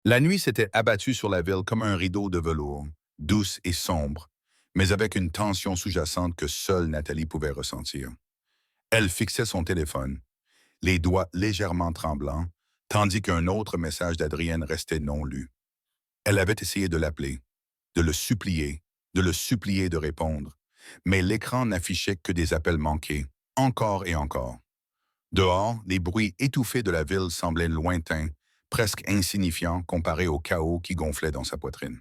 La nuit s'était abattue sur la ville comme un rideau de velours, douce et sombre, mais avec une tension sous-jacente que seule Nathalie pouvait ressentir. Elle fixait son téléphone, les doigts légèrement tremblants, tandis qu'un autre message d'Adrienne restait non lu. Elle avait essayé de l'appeler, de le supplier de répondre, mais l'écran n'affichait que des appels manqués, encore et encore. Dehors, les bruits étouffés de la ville semblaient lointains, presque insignifiants comparés au chaos qui gonflait dans sa poitrine.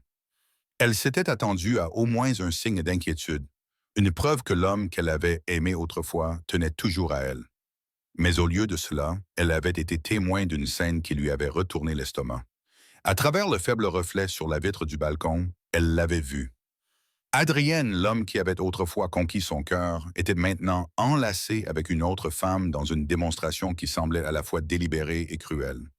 Elle s'était attendue à au moins un signe d'inquiétude, une preuve que l'homme qu'elle avait aimé autrefois tenait toujours à elle. Mais au lieu de cela, elle avait été témoin d'une scène qui lui avait retourné l'estomac. À travers le faible reflet sur la vitre du balcon, elle l'avait vu. Adrienne, l'homme qui avait autrefois conquis son cœur, était maintenant enlacé avec une autre femme dans une démonstration qui semblait à la fois délibérée et cruelle.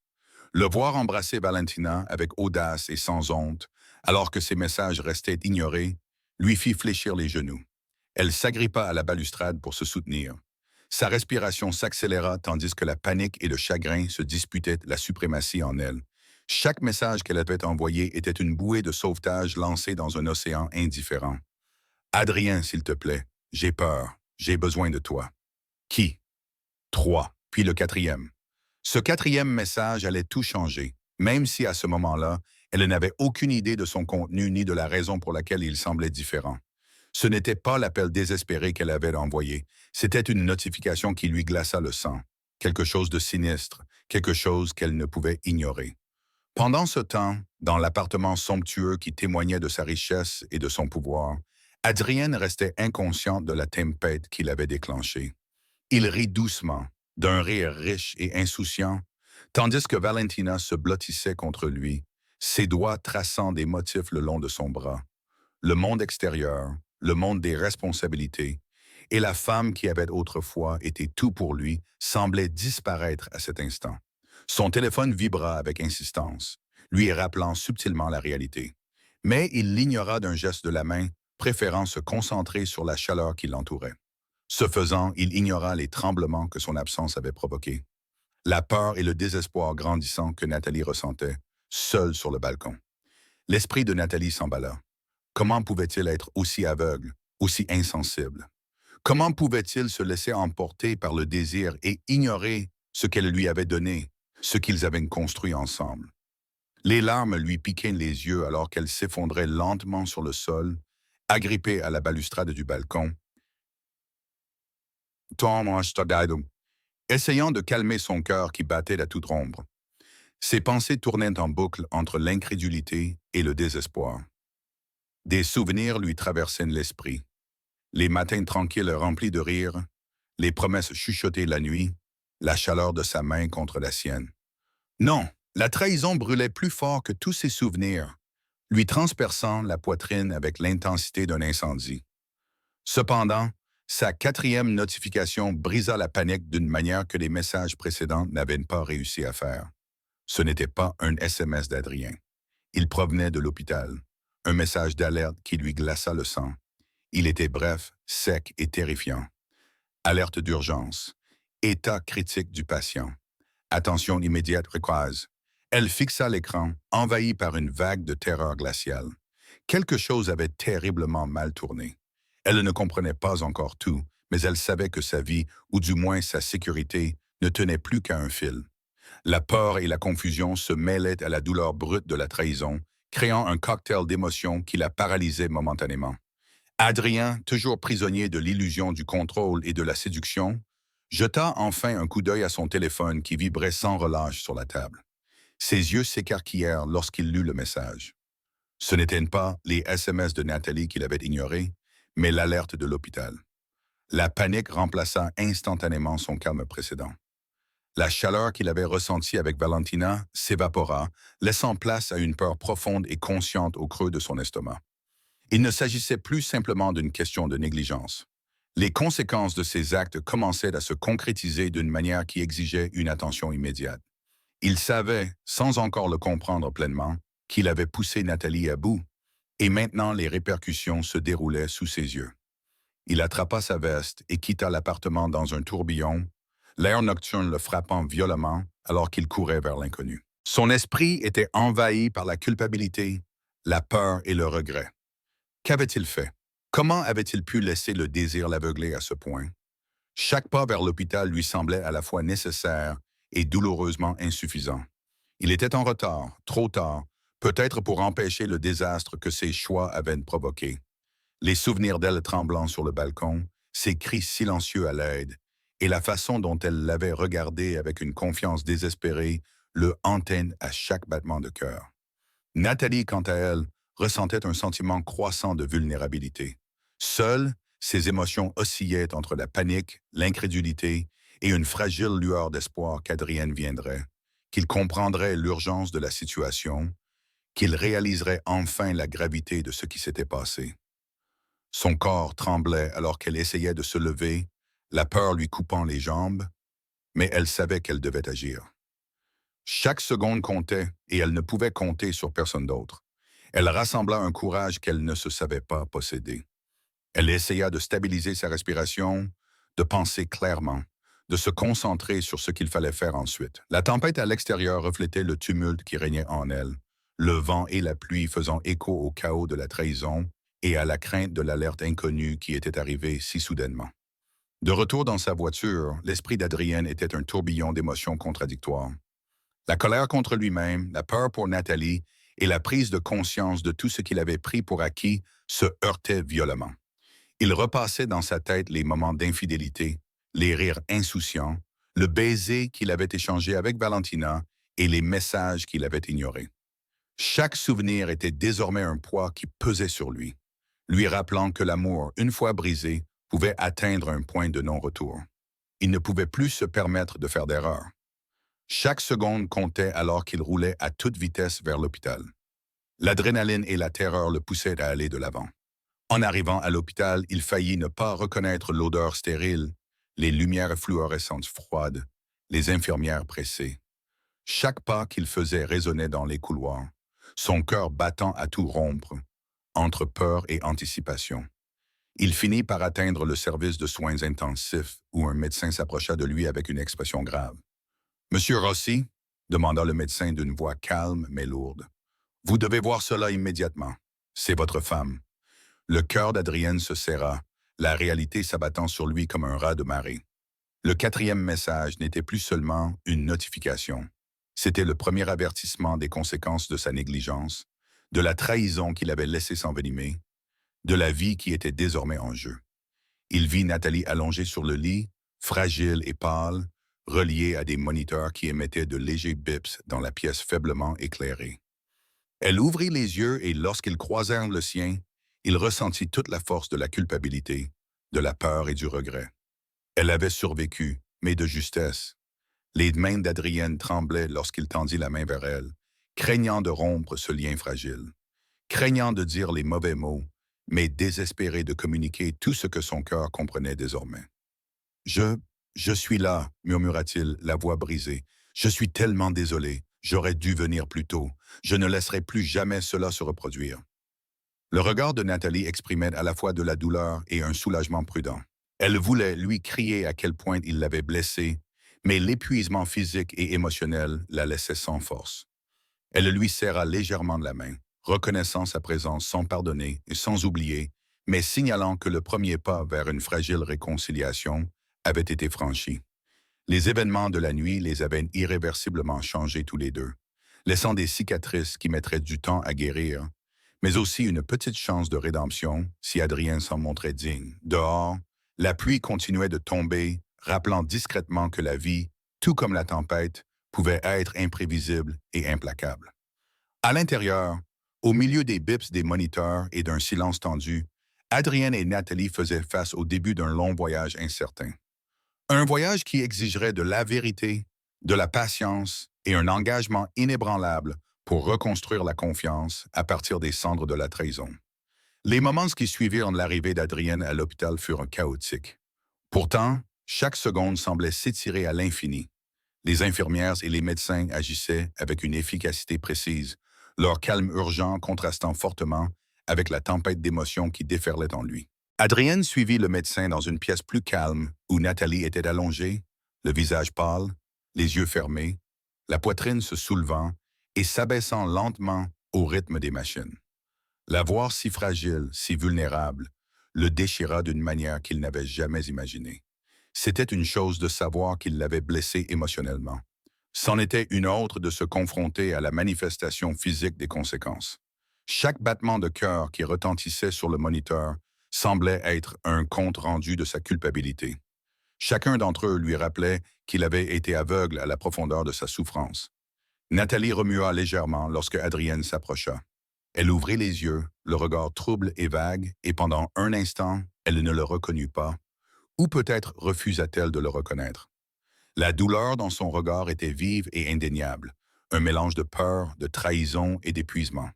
Le voir embrasser Valentina avec audace et sans honte, alors que ses messages restaient ignorés, lui fit fléchir les genoux. Elle s'agrippa à la balustrade pour se soutenir. Sa respiration s'accéléra tandis que la panique et le chagrin se disputaient la suprématie en elle. Chaque message qu'elle avait envoyé était une bouée de sauvetage lancée dans un océan indifférent. Adrien, s'il te plaît, j'ai peur, j'ai besoin de toi. Qui? Trois, puis le quatrième. Ce quatrième message allait tout changer, même si à ce moment-là, elle n'avait aucune idée de son contenu ni de la raison pour laquelle il semblait différent. Ce n'était pas l'appel désespéré qu'elle avait envoyé, c'était une notification qui lui glaça le sang, quelque chose de sinistre, quelque chose qu'elle ne pouvait ignorer. Pendant ce temps, dans l'appartement somptueux qui témoignait de sa richesse et de son pouvoir, Adrienne restait inconsciente de la tempête qu'il avait déclenchée. Il rit doucement, d'un rire riche et insouciant, tandis que Valentina se blottissait contre lui, ses doigts traçant des motifs le long de son bras. Le monde extérieur, le monde des responsabilités, et la femme qui avait autrefois été tout pour lui semblait disparaître à cet instant. Son téléphone vibra avec insistance, lui rappelant subtilement la réalité. Mais il l'ignora d'un geste de la main, préférant se concentrer sur la chaleur qui l'entourait. Ce faisant, il ignora les tremblements que son absence avait provoqués, la peur et le désespoir grandissant que Nathalie ressentait, seule sur le balcon. L'esprit de Nathalie s'emballa. Comment pouvait-il être aussi aveugle, aussi insensible? Comment pouvait-il se laisser emporter par le désir et ignorer ce qu'elle lui avait donné, ce qu'ils avaient construit ensemble? Les larmes lui piquaient les yeux alors qu'elle s'effondrait lentement sur le sol, agrippée à la balustrade du balcon. Essayant de calmer son cœur qui battait à toute ombre. Ses pensées tournaient en boucle entre l'incrédulité et le désespoir. Des souvenirs lui traversaient l'esprit. Les matins tranquilles remplis de rire, les promesses chuchotées la nuit, la chaleur de sa main contre la sienne. Non, la trahison brûlait plus fort que tous ses souvenirs, lui transperçant la poitrine avec l'intensité d'un incendie. Cependant, sa quatrième notification brisa la panique d'une manière que les messages précédents n'avaient pas réussi à faire. Ce n'était pas un SMS d'Adrien. Il provenait de l'hôpital, un message d'alerte qui lui glaça le sang. Il était bref, sec et terrifiant. Alerte d'urgence. État critique du patient. Attention immédiate requise. Elle fixa l'écran, envahie par une vague de terreur glaciale. Quelque chose avait terriblement mal tourné. Elle ne comprenait pas encore tout, mais elle savait que sa vie, ou du moins sa sécurité, ne tenait plus qu'à un fil. La peur et la confusion se mêlaient à la douleur brute de la trahison, créant un cocktail d'émotions qui la paralysait momentanément. Adrien, toujours prisonnier de l'illusion du contrôle et de la séduction, jeta enfin un coup d'œil à son téléphone qui vibrait sans relâche sur la table. Ses yeux s'écarquillèrent lorsqu'il lut le message. Ce n'étaient pas les SMS de Nathalie qu'il avait ignorés, mais l'alerte de l'hôpital. La panique remplaça instantanément son calme précédent. La chaleur qu'il avait ressentie avec Valentina s'évapora, laissant place à une peur profonde et consciente au creux de son estomac. Il ne s'agissait plus simplement d'une question de négligence. Les conséquences de ses actes commençaient à se concrétiser d'une manière qui exigeait une attention immédiate. Il savait, sans encore le comprendre pleinement, qu'il avait poussé Nathalie à bout, et maintenant les répercussions se déroulaient sous ses yeux. Il attrapa sa veste et quitta l'appartement dans un tourbillon, l'air nocturne le frappant violemment alors qu'il courait vers l'inconnu. Son esprit était envahi par la culpabilité, la peur et le regret. Qu'avait-il fait? Comment avait-il pu laisser le désir l'aveugler à ce point? Chaque pas vers l'hôpital lui semblait à la fois nécessaire et douloureusement insuffisant. Il était en retard, trop tard, peut-être pour empêcher le désastre que ses choix avaient provoqué. Les souvenirs d'elle tremblant sur le balcon, ses cris silencieux à l'aide, et la façon dont elle l'avait regardé avec une confiance désespérée le hantaient à chaque battement de cœur. Nathalie, quant à elle, ressentait un sentiment croissant de vulnérabilité. Seule, ses émotions oscillaient entre la panique, l'incrédulité et une fragile lueur d'espoir qu'Adrienne viendrait, qu'il comprendrait l'urgence de la situation, qu'il réaliserait enfin la gravité de ce qui s'était passé. Son corps tremblait alors qu'elle essayait de se lever, la peur lui coupant les jambes, mais elle savait qu'elle devait agir. Chaque seconde comptait et elle ne pouvait compter sur personne d'autre. Elle rassembla un courage qu'elle ne se savait pas posséder. Elle essaya de stabiliser sa respiration, de penser clairement, de se concentrer sur ce qu'il fallait faire ensuite. La tempête à l'extérieur reflétait le tumulte qui régnait en elle, le vent et la pluie faisant écho au chaos de la trahison et à la crainte de l'alerte inconnue qui était arrivée si soudainement. De retour dans sa voiture, l'esprit d'Adrienne était un tourbillon d'émotions contradictoires. La colère contre lui-même, la peur pour Nathalie et la prise de conscience de tout ce qu'il avait pris pour acquis se heurtaient violemment. Il repassait dans sa tête les moments d'infidélité, les rires insouciants, le baiser qu'il avait échangé avec Valentina et les messages qu'il avait ignorés. Chaque souvenir était désormais un poids qui pesait sur lui rappelant que l'amour, une fois brisé, pouvait atteindre un point de non-retour. Il ne pouvait plus se permettre de faire d'erreur. Chaque seconde comptait alors qu'il roulait à toute vitesse vers l'hôpital. L'adrénaline et la terreur le poussaient à aller de l'avant. En arrivant à l'hôpital, il faillit ne pas reconnaître l'odeur stérile, les lumières fluorescentes froides, les infirmières pressées. Chaque pas qu'il faisait résonnait dans les couloirs, son cœur battant à tout rompre, entre peur et anticipation. Il finit par atteindre le service de soins intensifs où un médecin s'approcha de lui avec une expression grave. Monsieur Rossi, demanda le médecin d'une voix calme mais lourde. Vous devez voir cela immédiatement. C'est votre femme. Le cœur d'Adrienne se serra, la réalité s'abattant sur lui comme un raz de marée. Le quatrième message n'était plus seulement une notification. C'était le premier avertissement des conséquences de sa négligence, de la trahison qu'il avait laissé s'envenimer, de la vie qui était désormais en jeu. Il vit Nathalie allongée sur le lit, fragile et pâle, reliée à des moniteurs qui émettaient de légers bips dans la pièce faiblement éclairée. Elle ouvrit les yeux et lorsqu'ils croisèrent le sien, il ressentit toute la force de la culpabilité, de la peur et du regret. Elle avait survécu, mais de justesse. Les mains d'Adrienne tremblaient lorsqu'il tendit la main vers elle, craignant de rompre ce lien fragile, craignant de dire les mauvais mots, mais désespéré de communiquer tout ce que son cœur comprenait désormais. Je, je suis là, murmura-t-il, la voix brisée. Je suis tellement désolé. J'aurais dû venir plus tôt. Je ne laisserai plus jamais cela se reproduire. Le regard de Nathalie exprimait à la fois de la douleur et un soulagement prudent. Elle voulait lui crier à quel point il l'avait blessée, mais l'épuisement physique et émotionnel la laissait sans force. Elle lui serra légèrement de la main, reconnaissant sa présence sans pardonner et sans oublier, mais signalant que le premier pas vers une fragile réconciliation avait été franchi. Les événements de la nuit les avaient irréversiblement changés tous les deux, laissant des cicatrices qui mettraient du temps à guérir, mais aussi une petite chance de rédemption si Adrien s'en montrait digne. Dehors, la pluie continuait de tomber, rappelant discrètement que la vie, tout comme la tempête, pouvait être imprévisible et implacable. À l'intérieur, au milieu des bips des moniteurs et d'un silence tendu, Adrienne et Nathalie faisaient face au début d'un long voyage incertain. Un voyage qui exigerait de la vérité, de la patience et un engagement inébranlable pour reconstruire la confiance à partir des cendres de la trahison. Les moments qui suivirent l'arrivée d'Adrienne à l'hôpital furent chaotiques. Pourtant, chaque seconde semblait s'étirer à l'infini. Les infirmières et les médecins agissaient avec une efficacité précise, leur calme urgent contrastant fortement avec la tempête d'émotions qui déferlait en lui. Adrienne suivit le médecin dans une pièce plus calme où Nathalie était allongée, le visage pâle, les yeux fermés, la poitrine se soulevant et s'abaissant lentement au rythme des machines. La voir si fragile, si vulnérable, le déchira d'une manière qu'il n'avait jamais imaginée. C'était une chose de savoir qu'il l'avait blessé émotionnellement. C'en était une autre de se confronter à la manifestation physique des conséquences. Chaque battement de cœur qui retentissait sur le moniteur semblait être un compte-rendu de sa culpabilité. Chacun d'entre eux lui rappelait qu'il avait été aveugle à la profondeur de sa souffrance. Nathalie remua légèrement lorsque Adrienne s'approcha. Elle ouvrit les yeux, le regard trouble et vague, et pendant un instant, elle ne le reconnut pas, ou peut-être refusa-t-elle de le reconnaître. La douleur dans son regard était vive et indéniable, un mélange de peur, de trahison et d'épuisement.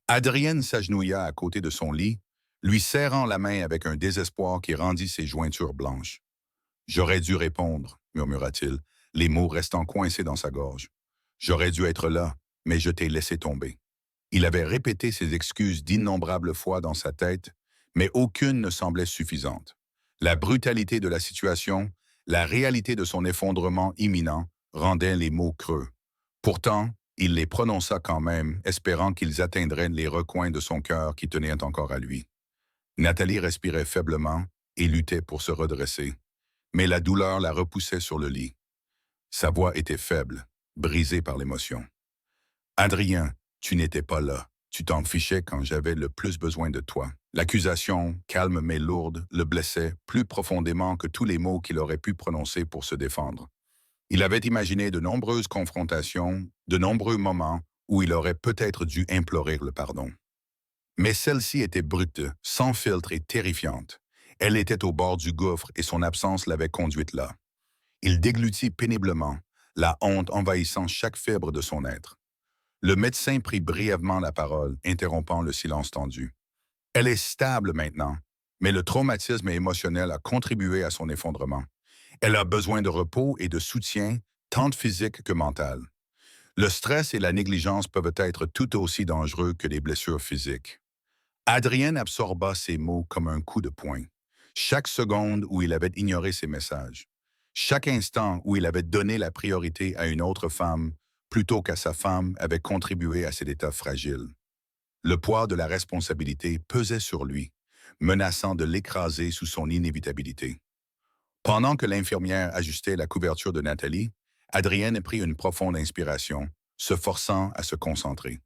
Adrienne s'agenouilla à côté de son lit, lui serrant la main avec un désespoir qui rendit ses jointures blanches. « J'aurais dû répondre, » murmura-t-il, les mots restant coincés dans sa gorge. « J'aurais dû être là, mais je t'ai laissé tomber. » Il avait répété ses excuses d'innombrables fois dans sa tête, mais aucune ne semblait suffisante. La brutalité de la situation, la réalité de son effondrement imminent rendaient les mots creux. Pourtant, il les prononça quand même, espérant qu'ils atteindraient les recoins de son cœur qui tenaient encore à lui. Nathalie respirait faiblement et luttait pour se redresser, mais la douleur la repoussait sur le lit. Sa voix était faible, brisée par l'émotion. « Adrien, tu n'étais pas là. Tu t'en fichais quand j'avais le plus besoin de toi. » L'accusation, calme mais lourde, le blessait plus profondément que tous les mots qu'il aurait pu prononcer pour se défendre. Il avait imaginé de nombreuses confrontations, de nombreux moments où il aurait peut-être dû implorer le pardon. Mais celle-ci était brute, sans filtre et terrifiante. Elle était au bord du gouffre et son absence l'avait conduite là. Il déglutit péniblement, la honte envahissant chaque fibre de son être. Le médecin prit brièvement la parole, interrompant le silence tendu. « Elle est stable maintenant, mais le traumatisme émotionnel a contribué à son effondrement. Elle a besoin de repos et de soutien, tant physique que mental. Le stress et la négligence peuvent être tout aussi dangereux que les blessures physiques. » Adrienne absorba ces mots comme un coup de poing. Chaque seconde où il avait ignoré ses messages, chaque instant où il avait donné la priorité à une autre femme plutôt qu'à sa femme avait contribué à cet état fragile. Le poids de la responsabilité pesait sur lui, menaçant de l'écraser sous son inévitabilité. Pendant que l'infirmière ajustait la couverture de Nathalie, Adrienne prit une profonde inspiration, se forçant à se concentrer.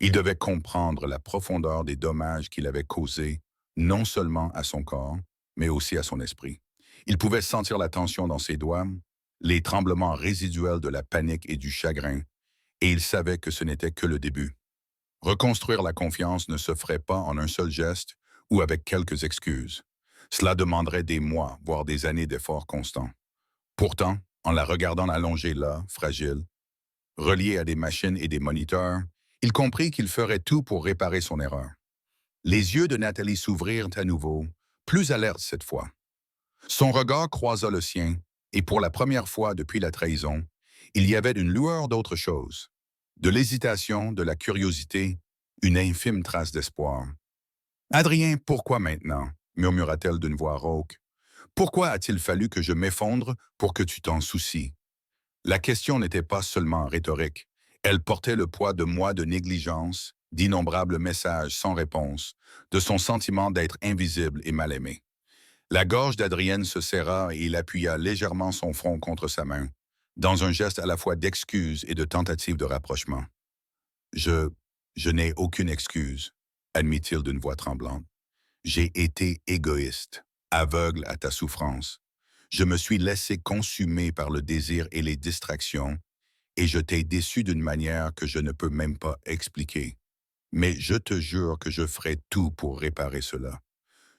Il devait comprendre la profondeur des dommages qu'il avait causés, non seulement à son corps, mais aussi à son esprit. Il pouvait sentir la tension dans ses doigts, les tremblements résiduels de la panique et du chagrin, et il savait que ce n'était que le début. Reconstruire la confiance ne se ferait pas en un seul geste ou avec quelques excuses. Cela demanderait des mois, voire des années d'efforts constants. Pourtant, en la regardant allongée là, fragile, reliée à des machines et des moniteurs, il comprit qu'il ferait tout pour réparer son erreur. Les yeux de Nathalie s'ouvrirent à nouveau, plus alertes cette fois. Son regard croisa le sien, et pour la première fois depuis la trahison, il y avait une lueur d'autre chose. De l'hésitation, de la curiosité, une infime trace d'espoir. « Adrien, pourquoi maintenant ?» murmura-t-elle d'une voix rauque. « Pourquoi a-t-il fallu que je m'effondre pour que tu t'en soucies ?» La question n'était pas seulement rhétorique. Elle portait le poids de mois de négligence, d'innombrables messages sans réponse, de son sentiment d'être invisible et mal aimé. La gorge d'Adrienne se serra et il appuya légèrement son front contre sa main, dans un geste à la fois d'excuse et de tentative de rapprochement. « Je n'ai aucune excuse, » admit-il d'une voix tremblante. « J'ai été égoïste, aveugle à ta souffrance. Je me suis laissé consumer par le désir et les distractions, et je t'ai déçu d'une manière que je ne peux même pas expliquer. Mais je te jure que je ferai tout pour réparer cela.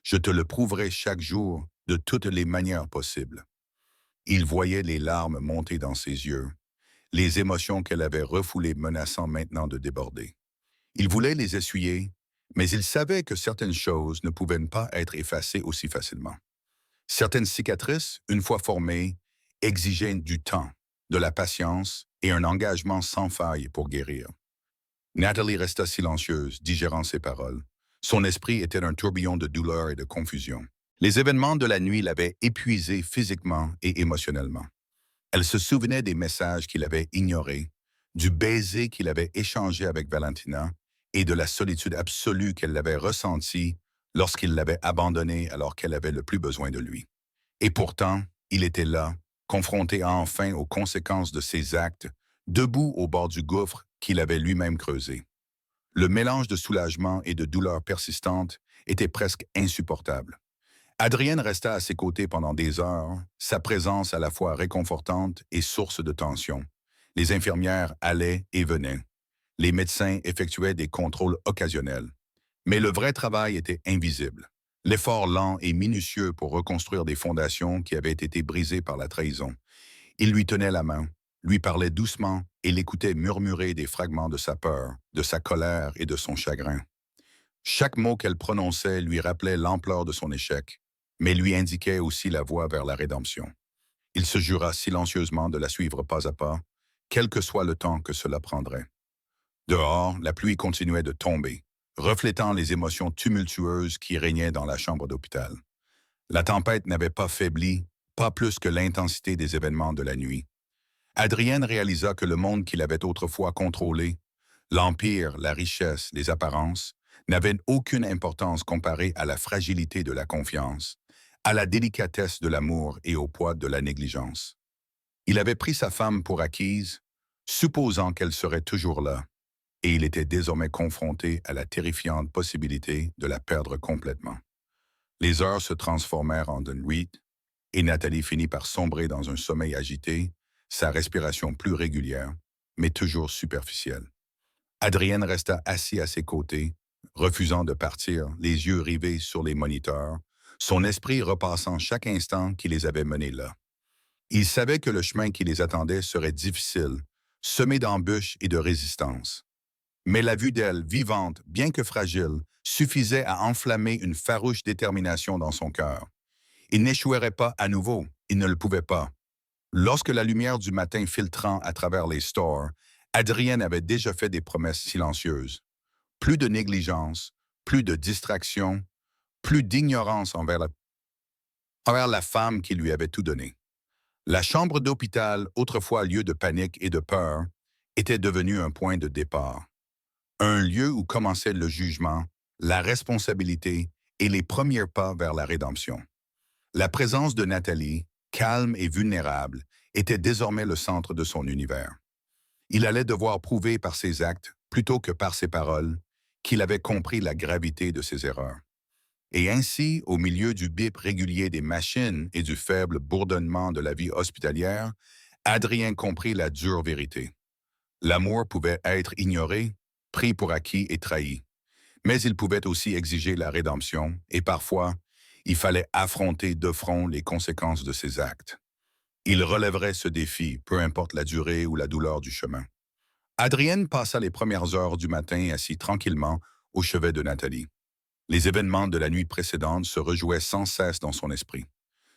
Je te le prouverai chaque jour de toutes les manières possibles. » Il voyait les larmes monter dans ses yeux, les émotions qu'elle avait refoulées menaçant maintenant de déborder. Il voulait les essuyer, mais il savait que certaines choses ne pouvaient pas être effacées aussi facilement. Certaines cicatrices, une fois formées, exigeaient du temps, de la patience et un engagement sans faille pour guérir. Nathalie resta silencieuse, digérant ses paroles. Son esprit était un tourbillon de douleur et de confusion. Les événements de la nuit l'avaient épuisée physiquement et émotionnellement. Elle se souvenait des messages qu'il avait ignorés, du baiser qu'il avait échangé avec Valentina et de la solitude absolue qu'elle avait ressentie lorsqu'il l'avait abandonnée alors qu'elle avait le plus besoin de lui. Et pourtant, il était là, confronté enfin aux conséquences de ses actes, debout au bord du gouffre qu'il avait lui-même creusé. Le mélange de soulagement et de douleur persistante était presque insupportable. Adrienne resta à ses côtés pendant des heures, sa présence à la fois réconfortante et source de tension. Les infirmières allaient et venaient. Les médecins effectuaient des contrôles occasionnels. Mais le vrai travail était invisible. L'effort lent et minutieux pour reconstruire des fondations qui avaient été brisées par la trahison. Il lui tenait la main, lui parlait doucement et l'écoutait murmurer des fragments de sa peur, de sa colère et de son chagrin. Chaque mot qu'elle prononçait lui rappelait l'ampleur de son échec, mais lui indiquait aussi la voie vers la rédemption. Il se jura silencieusement de la suivre pas à pas, quel que soit le temps que cela prendrait. Dehors, la pluie continuait de tomber, reflétant les émotions tumultueuses qui régnaient dans la chambre d'hôpital. La tempête n'avait pas faibli, pas plus que l'intensité des événements de la nuit. Adrienne réalisa que le monde qu'il avait autrefois contrôlé, l'empire, la richesse, les apparences, n'avaient aucune importance comparée à la fragilité de la confiance, à la délicatesse de l'amour et au poids de la négligence. Il avait pris sa femme pour acquise, supposant qu'elle serait toujours là, et il était désormais confronté à la terrifiante possibilité de la perdre complètement. Les heures se transformèrent en une nuit, et Nathalie finit par sombrer dans un sommeil agité, sa respiration plus régulière, mais toujours superficielle. Adrienne resta assis à ses côtés, refusant de partir, les yeux rivés sur les moniteurs, son esprit repassant chaque instant qui les avait menés là. Il savait que le chemin qui les attendait serait difficile, semé d'embûches et de résistances. Mais la vue d'elle, vivante, bien que fragile, suffisait à enflammer une farouche détermination dans son cœur. Il n'échouerait pas à nouveau, il ne le pouvait pas. Lorsque la lumière du matin filtrant à travers les stores, Adrienne avait déjà fait des promesses silencieuses. Plus de négligence, plus de distraction, plus d'ignorance envers la femme qui lui avait tout donné. La chambre d'hôpital, autrefois lieu de panique et de peur, était devenue un point de départ. Un lieu où commençait le jugement, la responsabilité et les premiers pas vers la rédemption. La présence de Nathalie, calme et vulnérable, était désormais le centre de son univers. Il allait devoir prouver par ses actes, plutôt que par ses paroles, qu'il avait compris la gravité de ses erreurs. Et ainsi, au milieu du bip régulier des machines et du faible bourdonnement de la vie hospitalière, Adrien comprit la dure vérité. L'amour pouvait être ignoré, pris pour acquis et trahi. Mais il pouvait aussi exiger la rédemption, et parfois, il fallait affronter de front les conséquences de ses actes. Il relèverait ce défi, peu importe la durée ou la douleur du chemin. Adrienne passa les premières heures du matin assis tranquillement au chevet de Nathalie. Les événements de la nuit précédente se rejouaient sans cesse dans son esprit.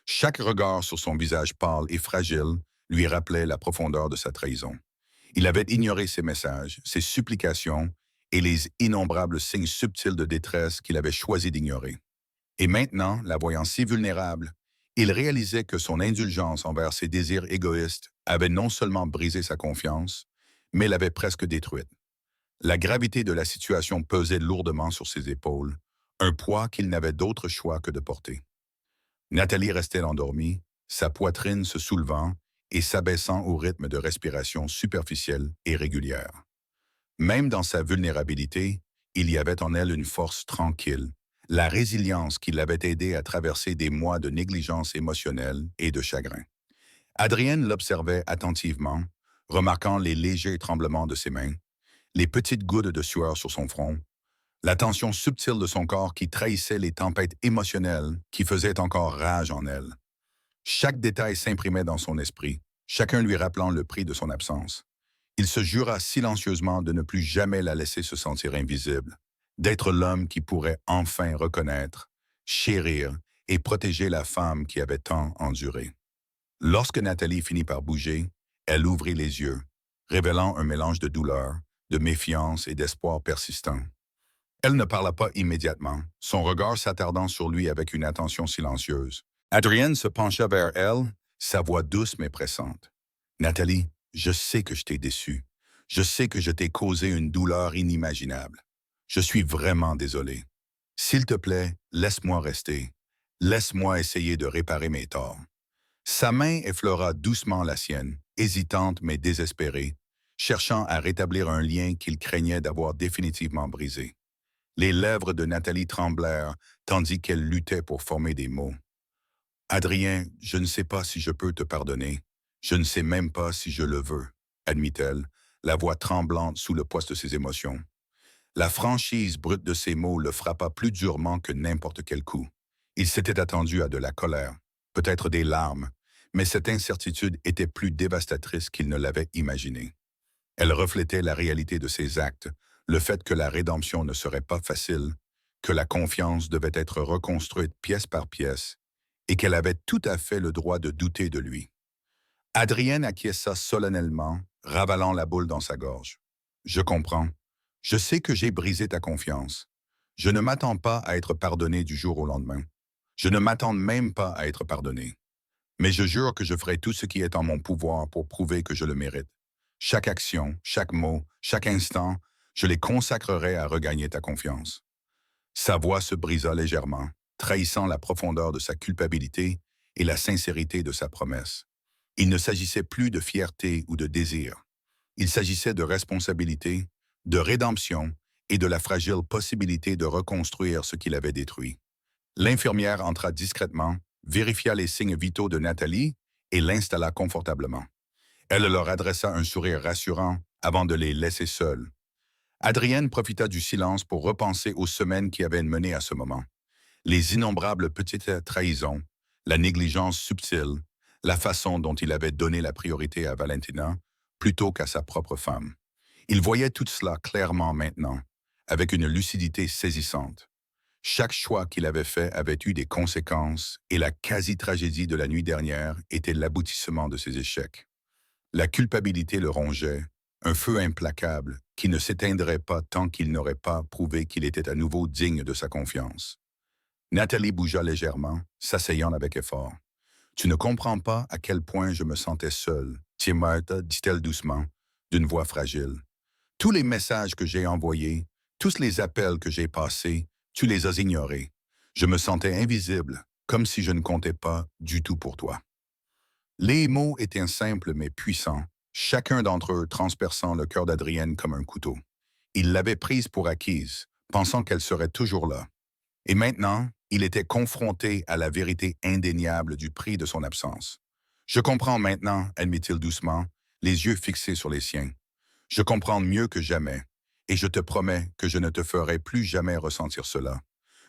Chaque regard sur son visage pâle et fragile lui rappelait la profondeur de sa trahison. Il avait ignoré ses messages, ses supplications et les innombrables signes subtils de détresse qu'il avait choisi d'ignorer. Et maintenant, la voyant si vulnérable, il réalisait que son indulgence envers ses désirs égoïstes avait non seulement brisé sa confiance, mais l'avait presque détruite. La gravité de la situation pesait lourdement sur ses épaules, un poids qu'il n'avait d'autre choix que de porter. Nathalie restait endormie, sa poitrine se soulevant et s'abaissant au rythme de respiration superficielle et régulière. Même dans sa vulnérabilité, il y avait en elle une force tranquille, la résilience qui l'avait aidée à traverser des mois de négligence émotionnelle et de chagrin. Adrienne l'observait attentivement, remarquant les légers tremblements de ses mains, les petites gouttes de sueur sur son front, la tension subtile de son corps qui trahissait les tempêtes émotionnelles qui faisaient encore rage en elle. Chaque détail s'imprimait dans son esprit, chacun lui rappelant le prix de son absence. Il se jura silencieusement de ne plus jamais la laisser se sentir invisible, d'être l'homme qui pourrait enfin reconnaître, chérir et protéger la femme qui avait tant enduré. Lorsque Nathalie finit par bouger, elle ouvrit les yeux, révélant un mélange de douleur, de méfiance et d'espoir persistant. Elle ne parla pas immédiatement, son regard s'attardant sur lui avec une attention silencieuse. Adrienne se pencha vers elle, sa voix douce mais pressante. « Nathalie, je sais que je t'ai déçue. Je sais que je t'ai causé une douleur inimaginable. Je suis vraiment désolé. S'il te plaît, laisse-moi rester. Laisse-moi essayer de réparer mes torts. Sa main effleura doucement la sienne, hésitante mais désespérée, cherchant à rétablir un lien qu'il craignait d'avoir définitivement brisé. Les lèvres de Nathalie tremblèrent, tandis qu'elle luttait pour former des mots. Adrien, je ne sais pas si je peux te pardonner. Je ne sais même pas si je le veux, admit-elle, la voix tremblante sous le poids de ses émotions. La franchise brute de ces mots le frappa plus durement que n'importe quel coup. Il s'était attendu à de la colère, peut-être des larmes, mais cette incertitude était plus dévastatrice qu'il ne l'avait imaginé. Elle reflétait la réalité de ses actes, le fait que la rédemption ne serait pas facile, que la confiance devait être reconstruite pièce par pièce, et qu'elle avait tout à fait le droit de douter de lui. Adrienne acquiesça solennellement, ravalant la boule dans sa gorge. Je comprends. Je sais que j'ai brisé ta confiance. Je ne m'attends pas à être pardonné du jour au lendemain. Je ne m'attends même pas à être pardonné. Mais je jure que je ferai tout ce qui est en mon pouvoir pour prouver que je le mérite. Chaque action, chaque mot, chaque instant, je les consacrerai à regagner ta confiance. Sa voix se brisa légèrement, trahissant la profondeur de sa culpabilité et la sincérité de sa promesse. Il ne s'agissait plus de fierté ou de désir. Il s'agissait de responsabilité, de rédemption et de la fragile possibilité de reconstruire ce qu'il avait détruit. L'infirmière entra discrètement, vérifia les signes vitaux de Nathalie et l'installa confortablement. Elle leur adressa un sourire rassurant avant de les laisser seuls. Adrienne profita du silence pour repenser aux semaines qui avaient mené à ce moment. Les innombrables petites trahisons, la négligence subtile, la façon dont il avait donné la priorité à Valentina plutôt qu'à sa propre femme. Il voyait tout cela clairement maintenant, avec une lucidité saisissante. Chaque choix qu'il avait fait avait eu des conséquences et la quasi-tragédie de la nuit dernière était l'aboutissement de ses échecs. La culpabilité le rongeait, un feu implacable qui ne s'éteindrait pas tant qu'il n'aurait pas prouvé qu'il était à nouveau digne de sa confiance. Nathalie bougea légèrement, s'asseyant avec effort. « Tu ne comprends pas à quel point je me sentais seule, Martha, dit-elle doucement, d'une voix fragile. Tous les messages que j'ai envoyés, tous les appels que j'ai passés, tu les as ignorés. Je me sentais invisible, comme si je ne comptais pas du tout pour toi. » Les mots étaient simples mais puissants, chacun d'entre eux transperçant le cœur d'Adrienne comme un couteau. Il l'avait prise pour acquise, pensant qu'elle serait toujours là. Et maintenant, il était confronté à la vérité indéniable du prix de son absence. « Je comprends maintenant, » admit-il doucement, les yeux fixés sur les siens. « Je comprends mieux que jamais, et je te promets que je ne te ferai plus jamais ressentir cela.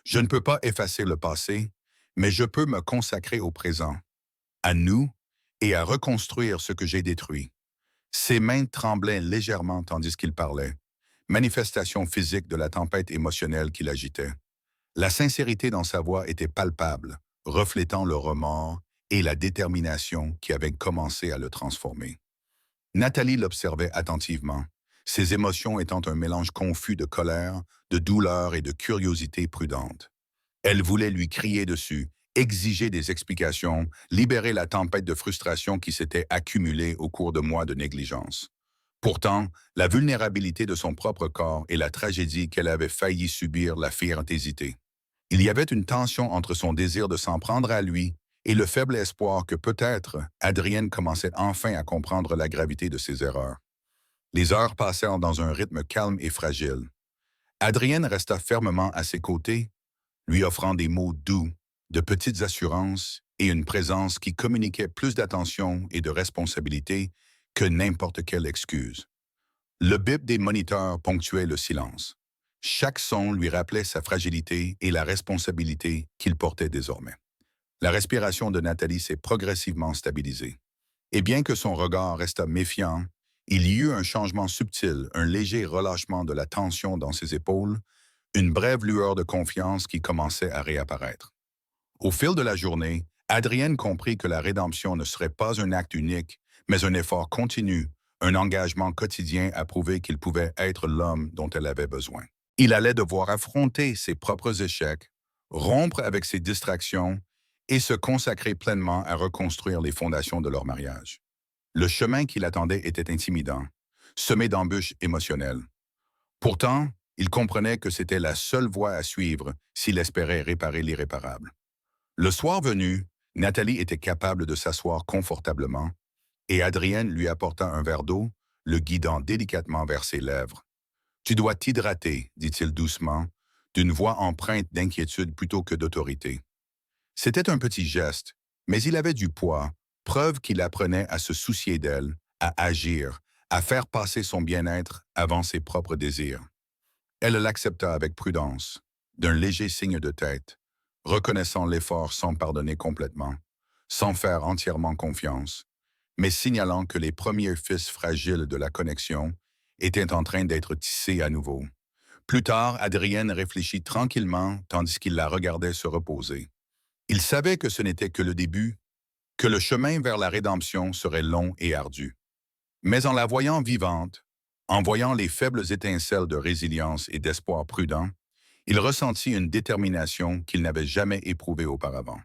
Je ne peux pas effacer le passé, mais je peux me consacrer au présent, à nous, et à reconstruire ce que j'ai détruit. » Ses mains tremblaient légèrement tandis qu'il parlait, manifestation physique de la tempête émotionnelle qui l'agitait. La sincérité dans sa voix était palpable, reflétant le remords et la détermination qui avaient commencé à le transformer. Nathalie l'observait attentivement, ses émotions étant un mélange confus de colère, de douleur et de curiosité prudente. Elle voulait lui crier dessus, exiger des explications, libérer la tempête de frustration qui s'était accumulée au cours de mois de négligence. Pourtant, la vulnérabilité de son propre corps et la tragédie qu'elle avait failli subir la firent hésiter. Il y avait une tension entre son désir de s'en prendre à lui et le faible espoir que peut-être Adrienne commençait enfin à comprendre la gravité de ses erreurs. Les heures passèrent dans un rythme calme et fragile. Adrienne resta fermement à ses côtés, lui offrant des mots doux, de petites assurances et une présence qui communiquait plus d'attention et de responsabilité que n'importe quelle excuse. Le bip des moniteurs ponctuait le silence. Chaque son lui rappelait sa fragilité et la responsabilité qu'il portait désormais. La respiration de Nathalie s'est progressivement stabilisée. Et bien que son regard restât méfiant, il y eut un changement subtil, un léger relâchement de la tension dans ses épaules, une brève lueur de confiance qui commençait à réapparaître. Au fil de la journée, Adrienne comprit que la rédemption ne serait pas un acte unique, mais un effort continu, un engagement quotidien à prouver qu'il pouvait être l'homme dont elle avait besoin. Il allait devoir affronter ses propres échecs, rompre avec ses distractions et se consacrer pleinement à reconstruire les fondations de leur mariage. Le chemin qui l'attendait était intimidant. semé d'embûches émotionnelles. Pourtant, il comprenait que c'était la seule voie à suivre s'il espérait réparer l'irréparable. Le soir venu, Nathalie était capable de s'asseoir confortablement et Adrienne lui apporta un verre d'eau, le guidant délicatement vers ses lèvres. Tu dois t'hydrater, dit-il doucement, d'une voix empreinte d'inquiétude plutôt que d'autorité. C'était un petit geste, mais il avait du poids, preuve qu'il apprenait à se soucier d'elle, à agir, à faire passer son bien-être avant ses propres désirs. Elle l'accepta avec prudence, d'un léger signe de tête, reconnaissant l'effort sans pardonner complètement, sans faire entièrement confiance, mais signalant que les premiers fils fragiles de la connexion étaient en train d'être tissés à nouveau. Plus tard, Adrienne réfléchit tranquillement tandis qu'il la regardait se reposer. Il savait que ce n'était que le début, que le chemin vers la rédemption serait long et ardu. Mais en la voyant vivante, en voyant les faibles étincelles de résilience et d'espoir prudent, il ressentit une détermination qu'il n'avait jamais éprouvée auparavant.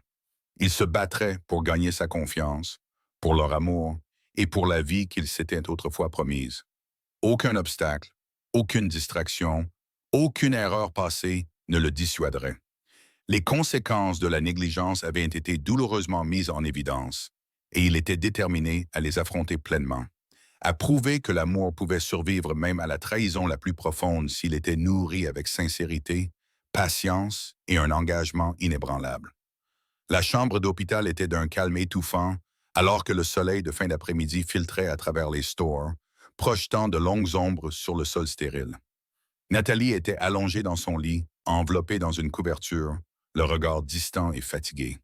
Il se battrait pour gagner sa confiance, pour leur amour et pour la vie qu'il s'était autrefois promise. Aucun obstacle, aucune distraction, aucune erreur passée ne le dissuaderait. Les conséquences de la négligence avaient été douloureusement mises en évidence, et il était déterminé à les affronter pleinement, à prouver que l'amour pouvait survivre même à la trahison la plus profonde s'il était nourri avec sincérité, patience et un engagement inébranlable. La chambre d'hôpital était d'un calme étouffant, alors que le soleil de fin d'après-midi filtrait à travers les stores, projetant de longues ombres sur le sol stérile. Nathalie était allongée dans son lit, enveloppée dans une couverture, le regard distant et fatigué.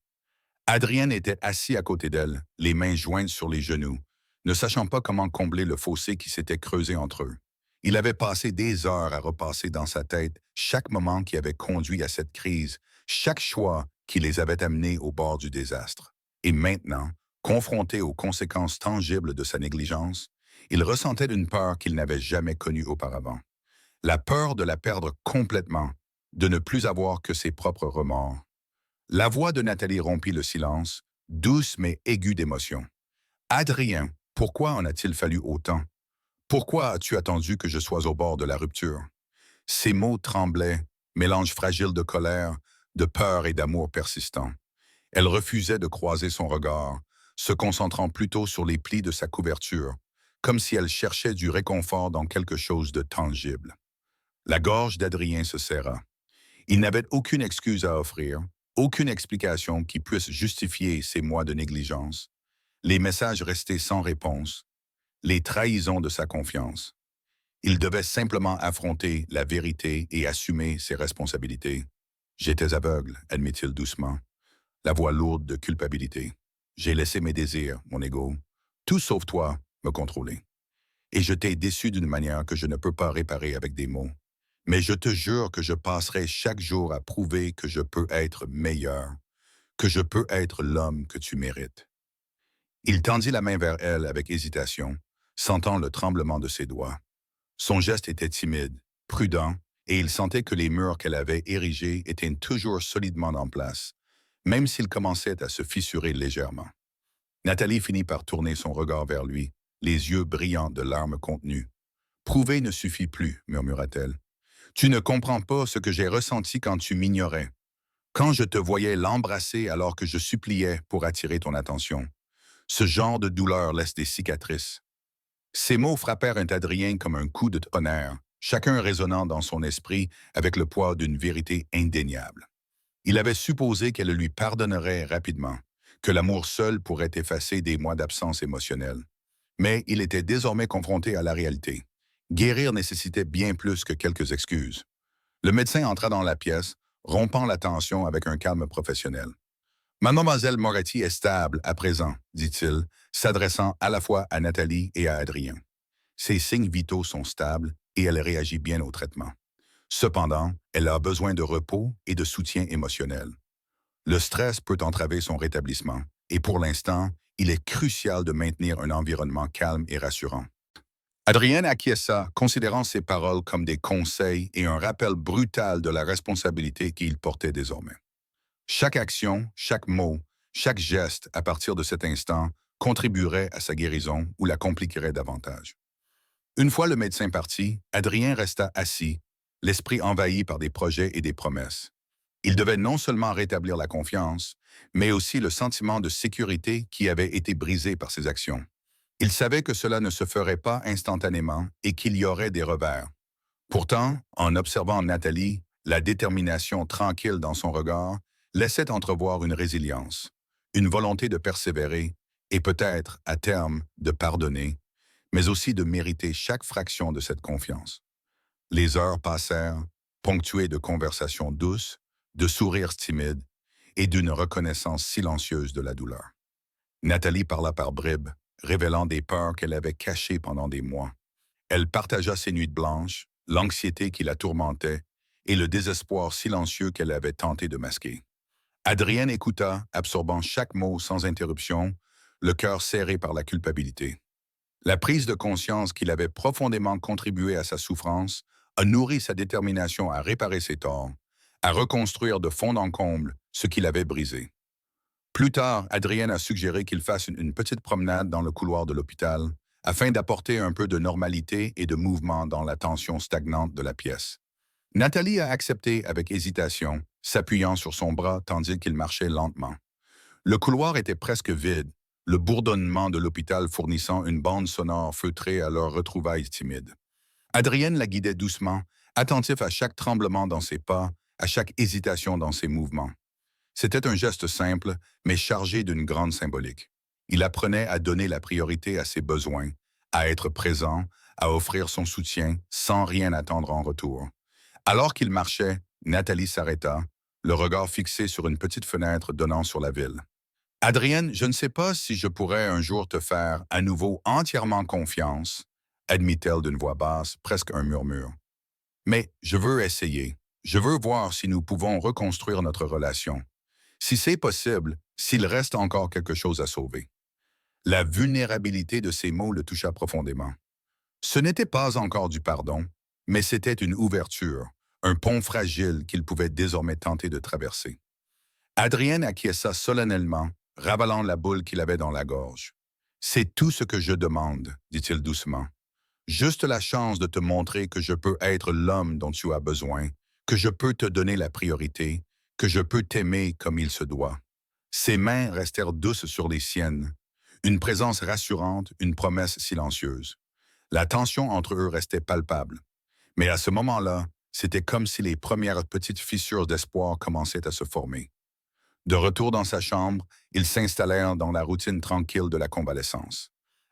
Adrienne était assis à côté d'elle, les mains jointes sur les genoux, ne sachant pas comment combler le fossé qui s'était creusé entre eux. Il avait passé des heures à repasser dans sa tête chaque moment qui avait conduit à cette crise, chaque choix qui les avait amenés au bord du désastre. Et maintenant, confronté aux conséquences tangibles de sa négligence, il ressentait une peur qu'il n'avait jamais connue auparavant. La peur de la perdre complètement, de ne plus avoir que ses propres remords. La voix de Nathalie rompit le silence, douce mais aiguë d'émotion. Adrien, pourquoi en a-t-il fallu autant? Pourquoi as-tu attendu que je sois au bord de la rupture? Ses mots tremblaient, mélange fragile de colère, de peur et d'amour persistant. Elle refusait de croiser son regard, se concentrant plutôt sur les plis de sa couverture, comme si elle cherchait du réconfort dans quelque chose de tangible. La gorge d'Adrien se serra. Il n'avait aucune excuse à offrir, aucune explication qui puisse justifier ces mois de négligence. Les messages restaient sans réponse, les trahisons de sa confiance. Il devait simplement affronter la vérité et assumer ses responsabilités. J'étais aveugle, admit-il doucement, la voix lourde de culpabilité. J'ai laissé mes désirs, mon ego, tout sauf toi, me contrôler. Et je t'ai déçu d'une manière que je ne peux pas réparer avec des mots. Mais je te jure que je passerai chaque jour à prouver que je peux être meilleur, que je peux être l'homme que tu mérites. Il tendit la main vers elle avec hésitation, sentant le tremblement de ses doigts. Son geste était timide, prudent, et il sentait que les murs qu'elle avait érigés étaient toujours solidement en place, même s'ils commençaient à se fissurer légèrement. Nathalie finit par tourner son regard vers lui, les yeux brillants de larmes contenues. « Prouver ne suffit plus, murmura-t-elle. Tu ne comprends pas ce que j'ai ressenti quand tu m'ignorais, quand je te voyais l'embrasser alors que je suppliais pour attirer ton attention. Ce genre de douleur laisse des cicatrices. » Ces mots frappèrent un Adrien comme un coup de tonnerre, chacun résonnant dans son esprit avec le poids d'une vérité indéniable. Il avait supposé qu'elle lui pardonnerait rapidement, que l'amour seul pourrait effacer des mois d'absence émotionnelle. Mais il était désormais confronté à la réalité. Guérir nécessitait bien plus que quelques excuses. Le médecin entra dans la pièce, rompant la tension avec un calme professionnel. Mademoiselle Moretti est stable à présent, dit-il, s'adressant à la fois à Nathalie et à Adrien. Ses signes vitaux sont stables et elle réagit bien au traitement. Cependant, elle a besoin de repos et de soutien émotionnel. Le stress peut entraver son rétablissement et pour l'instant, il est crucial de maintenir un environnement calme et rassurant. Adrienne acquiesça, considérant ses paroles comme des conseils et un rappel brutal de la responsabilité qu'il portait désormais. Chaque action, chaque mot, chaque geste à partir de cet instant contribuerait à sa guérison ou la compliquerait davantage. Une fois le médecin parti, Adrien resta assis, l'esprit envahi par des projets et des promesses. Il devait non seulement rétablir la confiance, mais aussi le sentiment de sécurité qui avait été brisé par ses actions. Il savait que cela ne se ferait pas instantanément et qu'il y aurait des revers. Pourtant, en observant Nathalie, la détermination tranquille dans son regard laissait entrevoir une résilience, une volonté de persévérer et peut-être, à terme, de pardonner, mais aussi de mériter chaque fraction de cette confiance. Les heures passèrent, ponctuées de conversations douces, de sourires timides et d'une reconnaissance silencieuse de la douleur. Nathalie parla par bribes, révélant des peurs qu'elle avait cachées pendant des mois. Elle partagea ses nuits blanches, l'anxiété qui la tourmentait et le désespoir silencieux qu'elle avait tenté de masquer. Adrienne écouta, absorbant chaque mot sans interruption, le cœur serré par la culpabilité. La prise de conscience qu'il avait profondément contribué à sa souffrance a nourri sa détermination à réparer ses torts, à reconstruire de fond en comble ce qu'il avait brisé. Plus tard, Adrienne a suggéré qu'il fasse une petite promenade dans le couloir de l'hôpital afin d'apporter un peu de normalité et de mouvement dans la tension stagnante de la pièce. Nathalie a accepté avec hésitation, s'appuyant sur son bras tandis qu'il marchait lentement. Le couloir était presque vide, le bourdonnement de l'hôpital fournissant une bande sonore feutrée à leurs retrouvailles timides. Adrienne la guidait doucement, attentif à chaque tremblement dans ses pas, à chaque hésitation dans ses mouvements. C'était un geste simple, mais chargé d'une grande symbolique. Il apprenait à donner la priorité à ses besoins, à être présent, à offrir son soutien sans rien attendre en retour. Alors qu'il marchait, Nathalie s'arrêta, le regard fixé sur une petite fenêtre donnant sur la ville. Adrienne, je ne sais pas si je pourrais un jour te faire à nouveau entièrement confiance, admit-elle d'une voix basse, presque un murmure. Mais je veux essayer. Je veux voir si nous pouvons reconstruire notre relation. Si c'est possible, s'il reste encore quelque chose à sauver. La vulnérabilité de ces mots le toucha profondément. Ce n'était pas encore du pardon, mais c'était une ouverture, un pont fragile qu'il pouvait désormais tenter de traverser. Adrienne acquiesça solennellement, ravalant la boule qu'il avait dans la gorge. C'est tout ce que je demande, dit-il doucement. Juste la chance de te montrer que je peux être l'homme dont tu as besoin, que je peux te donner la priorité, que je peux t'aimer comme il se doit. Ses mains restèrent douces sur les siennes, une présence rassurante, une promesse silencieuse. La tension entre eux restait palpable. Mais à ce moment-là, c'était comme si les premières petites fissures d'espoir commençaient à se former. De retour dans sa chambre, ils s'installèrent dans la routine tranquille de la convalescence.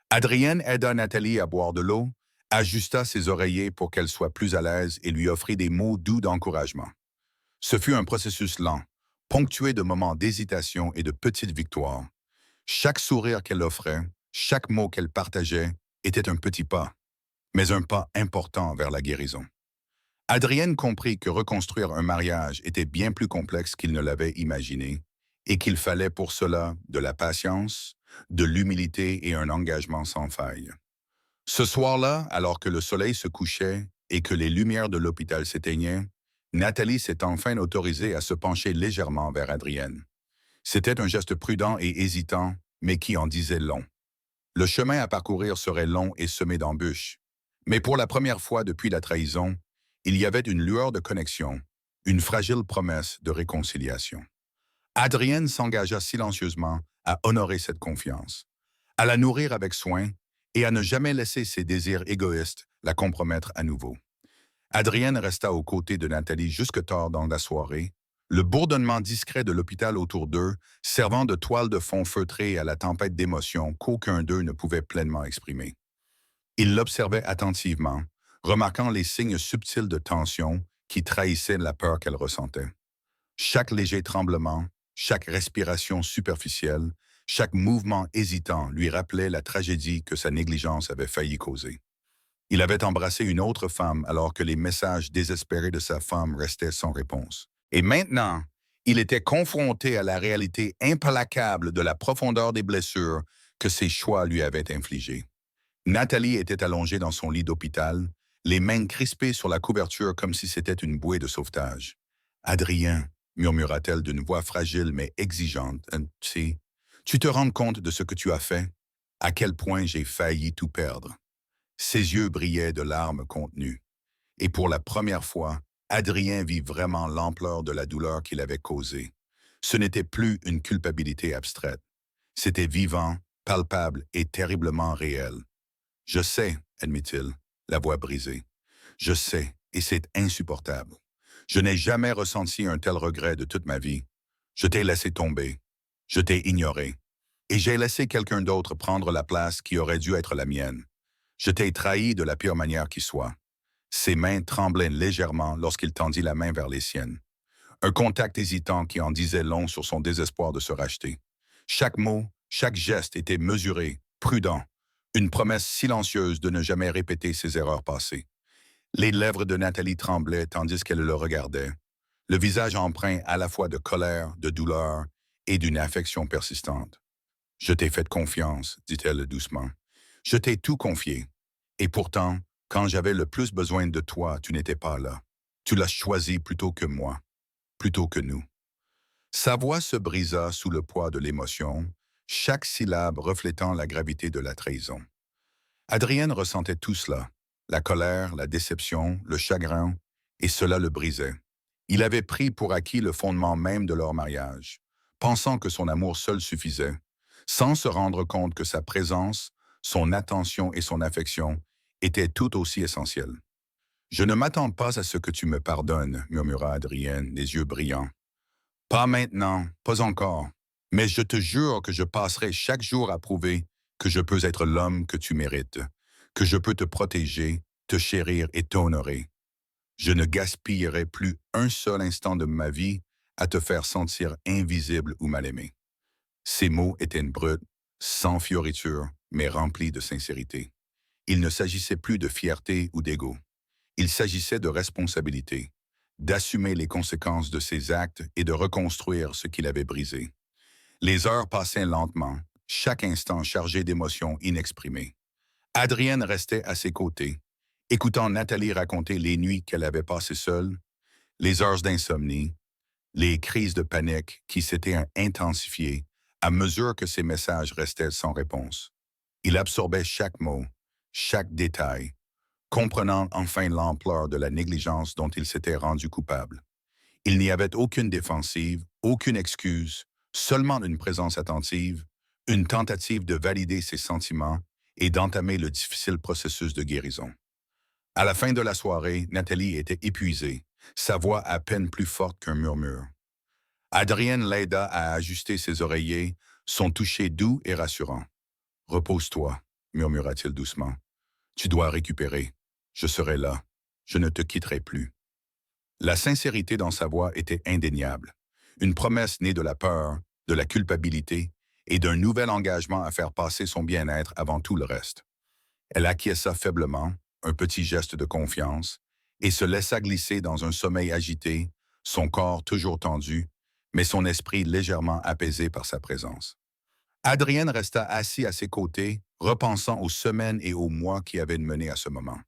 Adrienne aida Nathalie à boire de l'eau, ajusta ses oreillers pour qu'elle soit plus à l'aise et lui offrit des mots doux d'encouragement. Ce fut un processus lent, ponctué de moments d'hésitation et de petites victoires. Chaque sourire qu'elle offrait, chaque mot qu'elle partageait, était un petit pas, mais un pas important vers la guérison. Adrienne comprit que reconstruire un mariage était bien plus complexe qu'il ne l'avait imaginé et qu'il fallait pour cela de la patience, de l'humilité et un engagement sans faille. Ce soir-là, alors que le soleil se couchait et que les lumières de l'hôpital s'éteignaient, Nathalie s'est enfin autorisée à se pencher légèrement vers Adrienne. C'était un geste prudent et hésitant, mais qui en disait long. Le chemin à parcourir serait long et semé d'embûches. Mais pour la première fois depuis la trahison, il y avait une lueur de connexion, une fragile promesse de réconciliation. Adrienne s'engagea silencieusement à honorer cette confiance, à la nourrir avec soin et à ne jamais laisser ses désirs égoïstes la compromettre à nouveau. Adrienne resta aux côtés de Nathalie jusque tard dans la soirée, le bourdonnement discret de l'hôpital autour d'eux servant de toile de fond feutrée à la tempête d'émotions qu'aucun d'eux ne pouvait pleinement exprimer. Il l'observait attentivement, remarquant les signes subtils de tension qui trahissaient la peur qu'elle ressentait. Chaque léger tremblement, chaque respiration superficielle, chaque mouvement hésitant lui rappelait la tragédie que sa négligence avait failli causer. Il avait embrassé une autre femme alors que les messages désespérés de sa femme restaient sans réponse. Et maintenant, il était confronté à la réalité implacable de la profondeur des blessures que ses choix lui avaient infligées. Nathalie était allongée dans son lit d'hôpital, les mains crispées sur la couverture comme si c'était une bouée de sauvetage. « Adrien, » murmura-t-elle d'une voix fragile mais exigeante, « tu te rends compte de ce que tu as fait? À quel point j'ai failli tout perdre? » Ses yeux brillaient de larmes contenues. Et pour la première fois, Adrien vit vraiment l'ampleur de la douleur qu'il avait causée. Ce n'était plus une culpabilité abstraite. C'était vivant, palpable et terriblement réel. Je sais, admit-il, la voix brisée. Je sais, et c'est insupportable. Je n'ai jamais ressenti un tel regret de toute ma vie. Je t'ai laissé tomber. Je t'ai ignoré. Et j'ai laissé quelqu'un d'autre prendre la place qui aurait dû être la mienne. Je t'ai trahi de la pire manière qui soit. Ses mains tremblaient légèrement lorsqu'il tendit la main vers les siennes. Un contact hésitant qui en disait long sur son désespoir de se racheter. Chaque mot, chaque geste était mesuré, prudent, une promesse silencieuse de ne jamais répéter ses erreurs passées. Les lèvres de Nathalie tremblaient tandis qu'elle le regardait, le visage empreint à la fois de colère, de douleur et d'une affection persistante. Je t'ai fait confiance, dit-elle doucement. Je t'ai tout confié. Et pourtant, quand j'avais le plus besoin de toi, tu n'étais pas là. Tu l'as choisi plutôt que moi, plutôt que nous. Sa voix se brisa sous le poids de l'émotion, chaque syllabe reflétant la gravité de la trahison. Adrienne ressentait tout cela, la colère, la déception, le chagrin, et cela le brisait. Il avait pris pour acquis le fondement même de leur mariage, pensant que son amour seul suffisait, sans se rendre compte que sa présence, son attention et son affection étaient tout aussi essentielles. « Je ne m'attends pas à ce que tu me pardonnes, murmura Adrienne, les yeux brillants. Pas maintenant, pas encore, mais je te jure que je passerai chaque jour à prouver que je peux être l'homme que tu mérites, que je peux te protéger, te chérir et t'honorer. Je ne gaspillerai plus un seul instant de ma vie à te faire sentir invisible ou mal aimé. » Ces mots étaient bruts, sans fioriture, mais remplis de sincérité. Il ne s'agissait plus de fierté ou d'ego. Il s'agissait de responsabilité, d'assumer les conséquences de ses actes et de reconstruire ce qu'il avait brisé. Les heures passaient lentement, chaque instant chargé d'émotions inexprimées. Adrienne restait à ses côtés, écoutant Nathalie raconter les nuits qu'elle avait passées seule, les heures d'insomnie, les crises de panique qui s'étaient intensifiées à mesure que ses messages restaient sans réponse. Il absorbait chaque mot, chaque détail, comprenant enfin l'ampleur de la négligence dont il s'était rendu coupable. Il n'y avait aucune défensive, aucune excuse, seulement une présence attentive, une tentative de valider ses sentiments et d'entamer le difficile processus de guérison. À la fin de la soirée, Nathalie était épuisée, sa voix à peine plus forte qu'un murmure. Adrienne l'aida à ajuster ses oreillers, son toucher doux et rassurant. « Repose-toi, murmura-t-il doucement. Tu dois récupérer. Je serai là. Je ne te quitterai plus. » La sincérité dans sa voix était indéniable. Une promesse née de la peur, de la culpabilité et d'un nouvel engagement à faire passer son bien-être avant tout le reste. Elle acquiesça faiblement, un petit geste de confiance, et se laissa glisser dans un sommeil agité, son corps toujours tendu, mais son esprit légèrement apaisé par sa présence. Adrienne resta assis à ses côtés, repensant aux semaines et aux mois qui avaient mené à ce moment.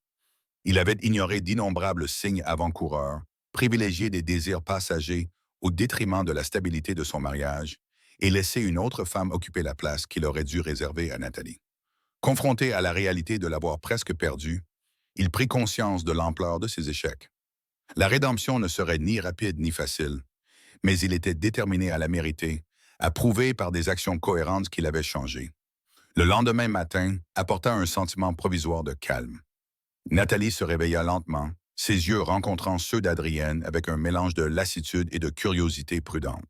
Il avait ignoré d'innombrables signes avant-coureurs, privilégié des désirs passagers au détriment de la stabilité de son mariage et laissé une autre femme occuper la place qu'il aurait dû réserver à Nathalie. Confronté à la réalité de l'avoir presque perdue, il prit conscience de l'ampleur de ses échecs. La rédemption ne serait ni rapide ni facile, mais il était déterminé à la mériter, à prouver par des actions cohérentes qu'il avait changé. Le lendemain matin apporta un sentiment provisoire de calme. Nathalie se réveilla lentement, ses yeux rencontrant ceux d'Adrienne avec un mélange de lassitude et de curiosité prudente.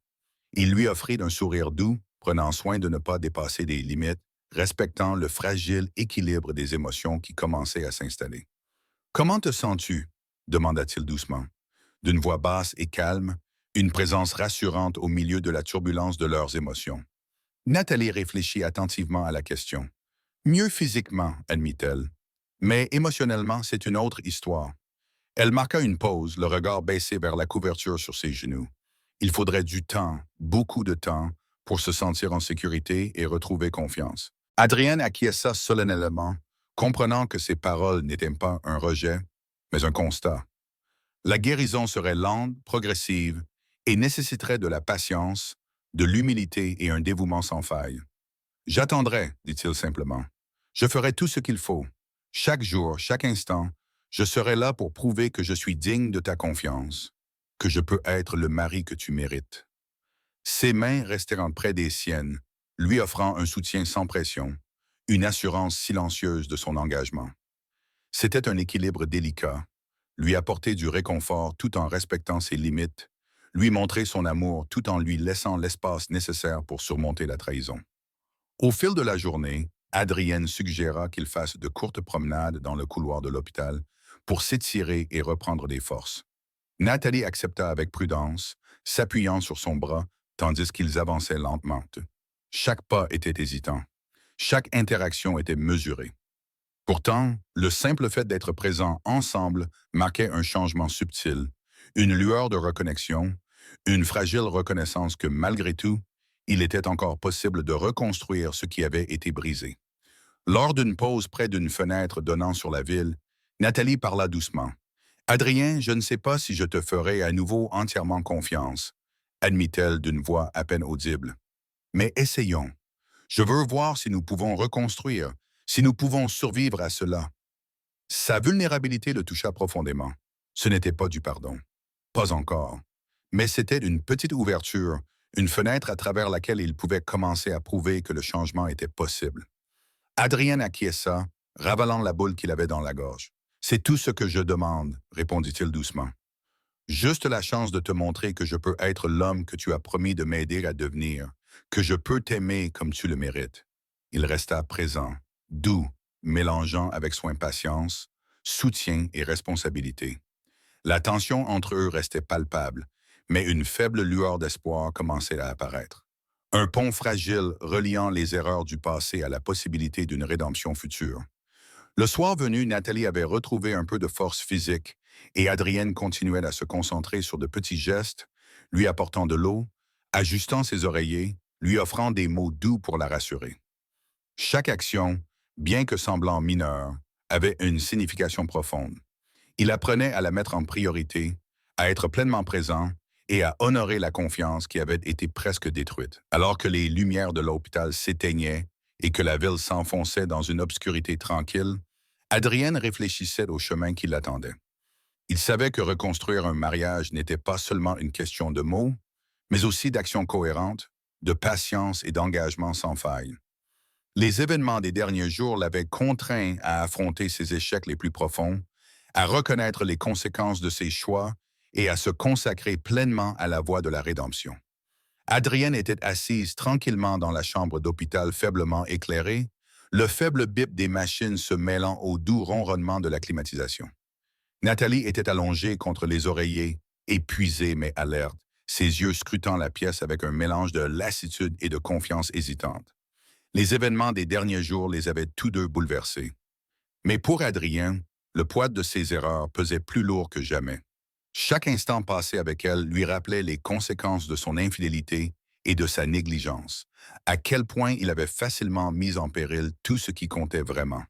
Il lui offrit d'un sourire doux, prenant soin de ne pas dépasser des limites, respectant le fragile équilibre des émotions qui commençaient à s'installer. « Comment te sens-tu » demanda-t-il doucement. D'une voix basse et calme, une présence rassurante au milieu de la turbulence de leurs émotions. Nathalie réfléchit attentivement à la question. « Mieux physiquement, admit-elle. Mais émotionnellement, c'est une autre histoire. » Elle marqua une pause, le regard baissé vers la couverture sur ses genoux. Il faudrait du temps, beaucoup de temps, pour se sentir en sécurité et retrouver confiance. Adrienne acquiesça solennellement, comprenant que ses paroles n'étaient pas un rejet, mais un constat. La guérison serait lente, progressive, et nécessiterait de la patience, de l'humilité et un dévouement sans faille. « J'attendrai, dit-il simplement. Je ferai tout ce qu'il faut. Chaque jour, chaque instant, je serai là pour prouver que je suis digne de ta confiance, que je peux être le mari que tu mérites. Ses mains restèrent près des siennes, lui offrant un soutien sans pression, une assurance silencieuse de son engagement. C'était un équilibre délicat, lui apporter du réconfort tout en respectant ses limites, lui montrer son amour tout en lui laissant l'espace nécessaire pour surmonter la trahison. Au fil de la journée, Adrienne suggéra qu'il fasse de courtes promenades dans le couloir de l'hôpital pour s'étirer et reprendre des forces. Nathalie accepta avec prudence, s'appuyant sur son bras tandis qu'ils avançaient lentement. Chaque pas était hésitant. Chaque interaction était mesurée. Pourtant, le simple fait d'être présents ensemble marquait un changement subtil, une lueur de reconnexion, une fragile reconnaissance que malgré tout, il était encore possible de reconstruire ce qui avait été brisé. Lors d'une pause près d'une fenêtre donnant sur la ville, Nathalie parla doucement. Adrien, je ne sais pas si je te ferai à nouveau entièrement confiance, admit-elle d'une voix à peine audible. Mais essayons. Je veux voir si nous pouvons reconstruire, si nous pouvons survivre à cela. Sa vulnérabilité le toucha profondément. Ce n'était pas du pardon. Pas encore. Mais c'était une petite ouverture, une fenêtre à travers laquelle il pouvait commencer à prouver que le changement était possible. Adrien acquiesça, ravalant la boule qu'il avait dans la gorge. C'est tout ce que je demande, répondit-il doucement. Juste la chance de te montrer que je peux être l'homme que tu as promis de m'aider à devenir, que je peux t'aimer comme tu le mérites. Il resta présent, doux, mélangeant avec soin patience, soutien et responsabilité. La tension entre eux restait palpable, mais une faible lueur d'espoir commençait à apparaître. Un pont fragile reliant les erreurs du passé à la possibilité d'une rédemption future. Le soir venu, Nathalie avait retrouvé un peu de force physique et Adrienne continuait à se concentrer sur de petits gestes, lui apportant de l'eau, ajustant ses oreillers, lui offrant des mots doux pour la rassurer. Chaque action, bien que semblant mineure, avait une signification profonde. Il apprenait à la mettre en priorité, à être pleinement présent et à honorer la confiance qui avait été presque détruite. Alors que les lumières de l'hôpital s'éteignaient et que la ville s'enfonçait dans une obscurité tranquille, Adrienne réfléchissait au chemin qui l'attendait. Il savait que reconstruire un mariage n'était pas seulement une question de mots, mais aussi d'actions cohérentes, de patience et d'engagement sans faille. Les événements des derniers jours l'avaient contraint à affronter ses échecs les plus profonds, à reconnaître les conséquences de ses choix et à se consacrer pleinement à la voie de la rédemption. Adrienne était assise tranquillement dans la chambre d'hôpital faiblement éclairée, le faible bip des machines se mêlant au doux ronronnement de la climatisation. Nathalie était allongée contre les oreillers, épuisée mais alerte, ses yeux scrutant la pièce avec un mélange de lassitude et de confiance hésitante. Les événements des derniers jours les avaient tous deux bouleversés. Mais pour Adrien, le poids de ses erreurs pesait plus lourd que jamais. Chaque instant passé avec elle lui rappelait les conséquences de son infidélité et de sa négligence, à quel point il avait facilement mis en péril tout ce qui comptait vraiment.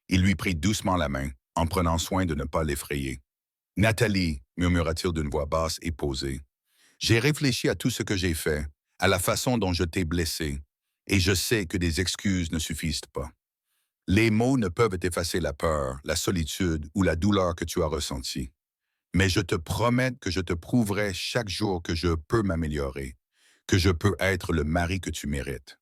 Il lui prit doucement la main, en prenant soin de ne pas l'effrayer. « Nathalie, murmura-t-il d'une voix basse et posée, j'ai réfléchi à tout ce que j'ai fait, à la façon dont je t'ai blessé, et je sais que des excuses ne suffisent pas. Les mots ne peuvent effacer la peur, la solitude ou la douleur que tu as ressentie. Mais je te promets que je te prouverai chaque jour que je peux m'améliorer, que je peux être le mari que tu mérites. »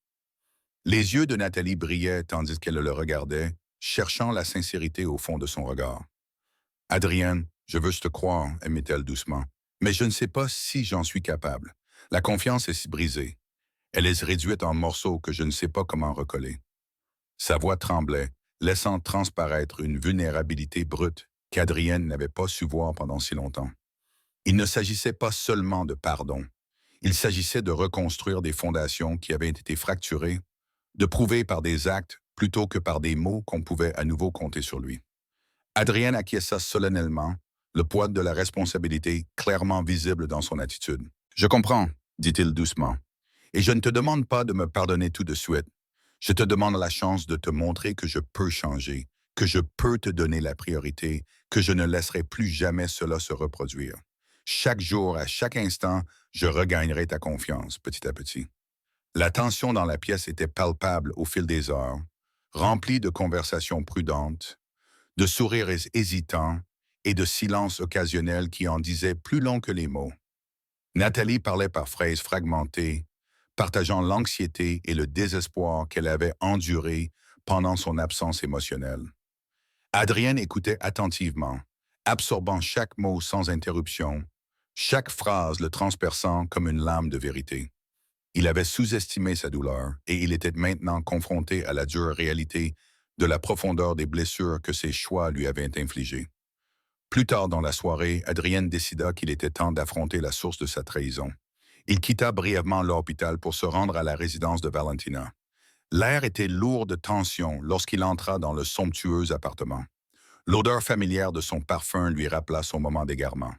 Les yeux de Nathalie brillaient tandis qu'elle le regardait, cherchant la sincérité au fond de son regard. « Adrienne, je veux te croire, aimait-elle doucement, mais je ne sais pas si j'en suis capable. La confiance est si brisée. Elle est réduite en morceaux que je ne sais pas comment recoller. » Sa voix tremblait, laissant transparaître une vulnérabilité brute qu'Adrienne n'avait pas su voir pendant si longtemps. Il ne s'agissait pas seulement de pardon. Il s'agissait de reconstruire des fondations qui avaient été fracturées, de prouver par des actes plutôt que par des mots qu'on pouvait à nouveau compter sur lui. Adrienne acquiesça solennellement, le poids de la responsabilité clairement visible dans son attitude. « Je comprends, dit-il doucement, et je ne te demande pas de me pardonner tout de suite. Je te demande la chance de te montrer que je peux changer, que je peux te donner la priorité, que je ne laisserai plus jamais cela se reproduire. Chaque jour, à chaque instant, je regagnerai ta confiance, petit à petit. » La tension dans la pièce était palpable au fil des heures, remplie de conversations prudentes, de sourires hésitants et de silences occasionnels qui en disaient plus long que les mots. Nathalie parlait par phrases fragmentées, partageant l'anxiété et le désespoir qu'elle avait enduré pendant son absence émotionnelle. Adrienne écoutait attentivement, absorbant chaque mot sans interruption, chaque phrase le transperçant comme une lame de vérité. Il avait sous-estimé sa douleur et il était maintenant confronté à la dure réalité de la profondeur des blessures que ses choix lui avaient infligées. Plus tard dans la soirée, Adrienne décida qu'il était temps d'affronter la source de sa trahison. Il quitta brièvement l'hôpital pour se rendre à la résidence de Valentina. L'air était lourd de tension lorsqu'il entra dans le somptueux appartement. L'odeur familière de son parfum lui rappela son moment d'égarement.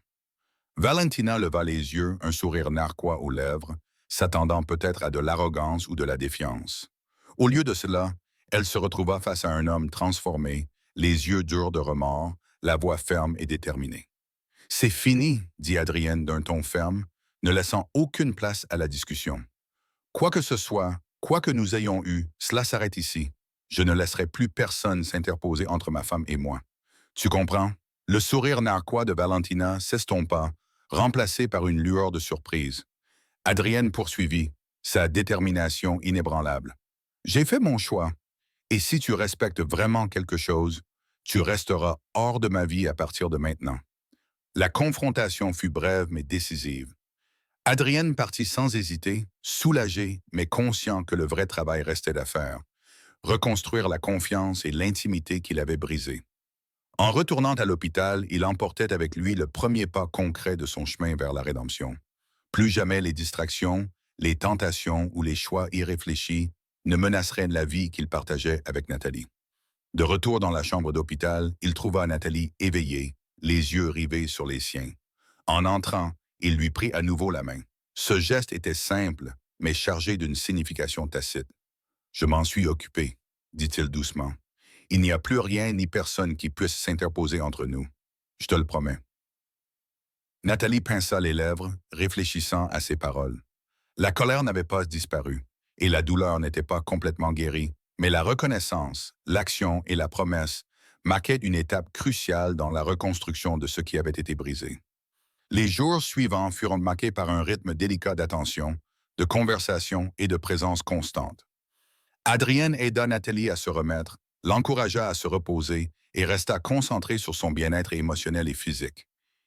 Valentina leva les yeux, un sourire narquois aux lèvres, s'attendant peut-être à de l'arrogance ou de la défiance. Au lieu de cela, elle se retrouva face à un homme transformé, les yeux durs de remords, la voix ferme et déterminée. « C'est fini », dit Adrienne d'un ton ferme, ne laissant aucune place à la discussion. « Quoi que ce soit, quoi que nous ayons eu, cela s'arrête ici. Je ne laisserai plus personne s'interposer entre ma femme et moi. Tu comprends ?» Le sourire narquois de Valentina s'estompa, remplacé par une lueur de surprise. Adrienne poursuivit, sa détermination inébranlable. « J'ai fait mon choix, et si tu respectes vraiment quelque chose, tu resteras hors de ma vie à partir de maintenant. » La confrontation fut brève mais décisive. Adrienne partit sans hésiter, soulagée mais conscient que le vrai travail restait à faire, reconstruire la confiance et l'intimité qu'il avait brisées. En retournant à l'hôpital, il emportait avec lui le premier pas concret de son chemin vers la rédemption. Plus jamais les distractions, les tentations ou les choix irréfléchis ne menaceraient la vie qu'il partageait avec Nathalie. De retour dans la chambre d'hôpital, il trouva Nathalie éveillée, les yeux rivés sur les siens. En entrant, il lui prit à nouveau la main. Ce geste était simple, mais chargé d'une signification tacite. « Je m'en suis occupé », dit-il doucement. « Il n'y a plus rien ni personne qui puisse s'interposer entre nous. Je te le promets. » Nathalie pinça les lèvres, réfléchissant à ses paroles. La colère n'avait pas disparu, et la douleur n'était pas complètement guérie, mais la reconnaissance, l'action et la promesse marquaient une étape cruciale dans la reconstruction de ce qui avait été brisé. Les jours suivants furent marqués par un rythme délicat d'attention, de conversation et de présence constante. Adrienne aida Nathalie à se remettre, l'encouragea à se reposer et resta concentré sur son bien-être émotionnel et physique.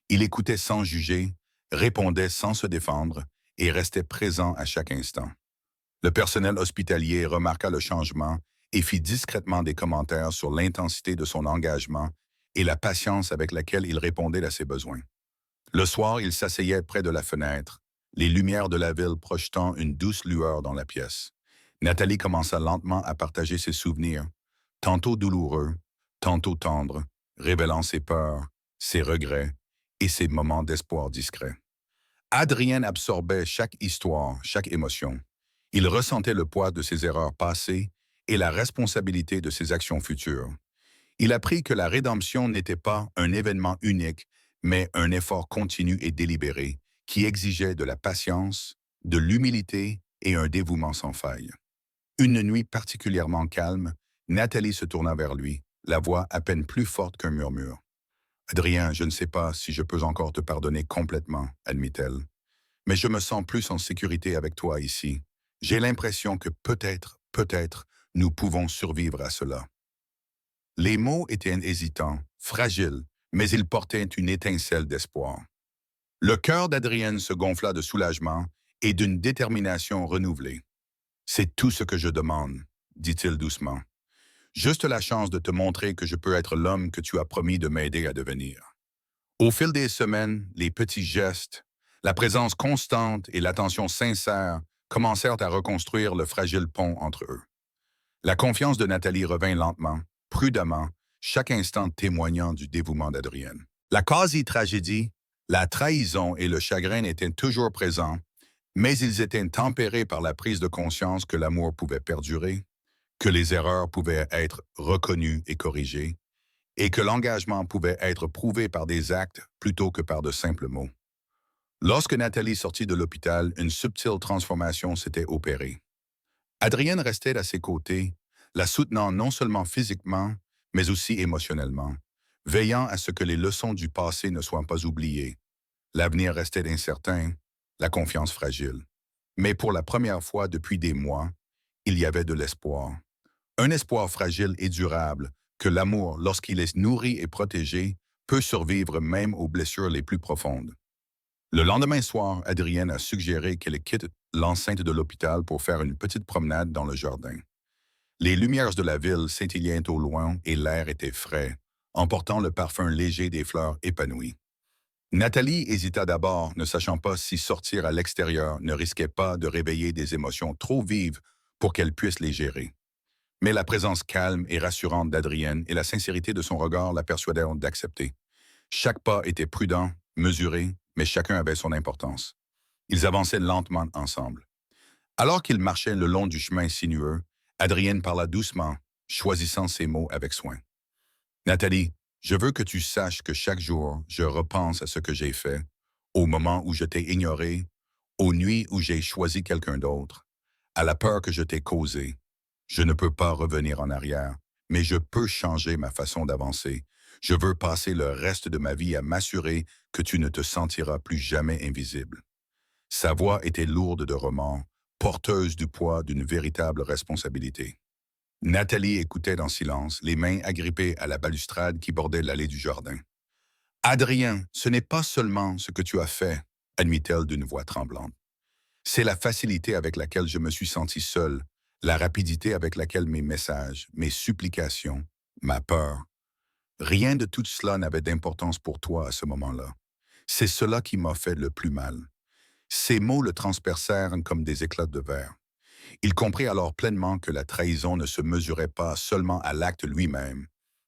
Il écoutait sans juger, répondait sans se défendre et restait présent à chaque instant. Le personnel hospitalier remarqua le changement et fit discrètement des commentaires sur l'intensité de son engagement et la patience avec laquelle il répondait à ses besoins. Le soir, il s'asseyait près de la fenêtre, les lumières de la ville projetant une douce lueur dans la pièce. Nathalie commença lentement à partager ses souvenirs, tantôt douloureux, tantôt tendres, révélant ses peurs, ses regrets et ses moments d'espoir discrets. Adrienne absorbait chaque histoire, chaque émotion. Il ressentait le poids de ses erreurs passées et la responsabilité de ses actions futures. Il apprit que la rédemption n'était pas un événement unique, mais un effort continu et délibéré qui exigeait de la patience, de l'humilité et un dévouement sans faille. Une nuit particulièrement calme, Nathalie se tourna vers lui, la voix à peine plus forte qu'un murmure. « Adrien, je ne sais pas si je peux encore te pardonner complètement, » admit-elle. « Mais je me sens plus en sécurité avec toi ici. J'ai l'impression que peut-être, nous pouvons survivre à cela. » Les mots étaient hésitants, fragiles, mais ils portaient une étincelle d'espoir. Le cœur d'Adrienne se gonfla de soulagement et d'une détermination renouvelée. « C'est tout ce que je demande, » dit-il doucement. « Juste la chance de te montrer que je peux être l'homme que tu as promis de m'aider à devenir. » Au fil des semaines, les petits gestes, la présence constante et l'attention sincère commencèrent à reconstruire le fragile pont entre eux. La confiance de Nathalie revint lentement, prudemment, chaque instant témoignant du dévouement d'Adrienne. La quasi-tragédie, la trahison et le chagrin étaient toujours présents, mais ils étaient tempérés par la prise de conscience que l'amour pouvait perdurer, que les erreurs pouvaient être reconnues et corrigées, et que l'engagement pouvait être prouvé par des actes plutôt que par de simples mots. Lorsque Nathalie sortit de l'hôpital, une subtile transformation s'était opérée. Adrienne restait à ses côtés, la soutenant non seulement physiquement, mais aussi émotionnellement, veillant à ce que les leçons du passé ne soient pas oubliées. L'avenir restait incertain, la confiance fragile. Mais pour la première fois depuis des mois, il y avait de l'espoir. Un espoir fragile et durable que l'amour, lorsqu'il est nourri et protégé, peut survivre même aux blessures les plus profondes. Le lendemain soir, Adrienne a suggéré qu'elle quitte l'enceinte de l'hôpital pour faire une petite promenade dans le jardin. Les lumières de la ville scintillaient au loin et l'air était frais, emportant le parfum léger des fleurs épanouies. Nathalie hésita d'abord, ne sachant pas si sortir à l'extérieur ne risquait pas de réveiller des émotions trop vives pour qu'elle puisse les gérer. Mais la présence calme et rassurante d'Adrienne et la sincérité de son regard la persuadèrent d'accepter. Chaque pas était prudent, mesuré, mais chacun avait son importance. Ils avançaient lentement ensemble. Alors qu'ils marchaient le long du chemin sinueux, Adrienne parla doucement, choisissant ses mots avec soin. Nathalie, je veux que tu saches que chaque jour, je repense à ce que j'ai fait, au moment où je t'ai ignoré, aux nuits où j'ai choisi quelqu'un d'autre, à la peur que je t'ai causée. Je ne peux pas revenir en arrière, mais je peux changer ma façon d'avancer. Je veux passer le reste de ma vie à m'assurer que tu ne te sentiras plus jamais invisible. Sa voix était lourde de remords, porteuse du poids d'une véritable responsabilité. Nathalie écoutait en silence, les mains agrippées à la balustrade qui bordait l'allée du jardin. Adrien, ce n'est pas seulement ce que tu as fait, admit-elle d'une voix tremblante. C'est la facilité avec laquelle je me suis senti seul, la rapidité avec laquelle mes messages, mes supplications, ma peur. Rien de tout cela n'avait d'importance pour toi à ce moment-là. C'est cela qui m'a fait le plus mal. Ces mots le transpercèrent comme des éclats de verre. Il comprit alors pleinement que la trahison ne se mesurait pas seulement à l'acte lui-même,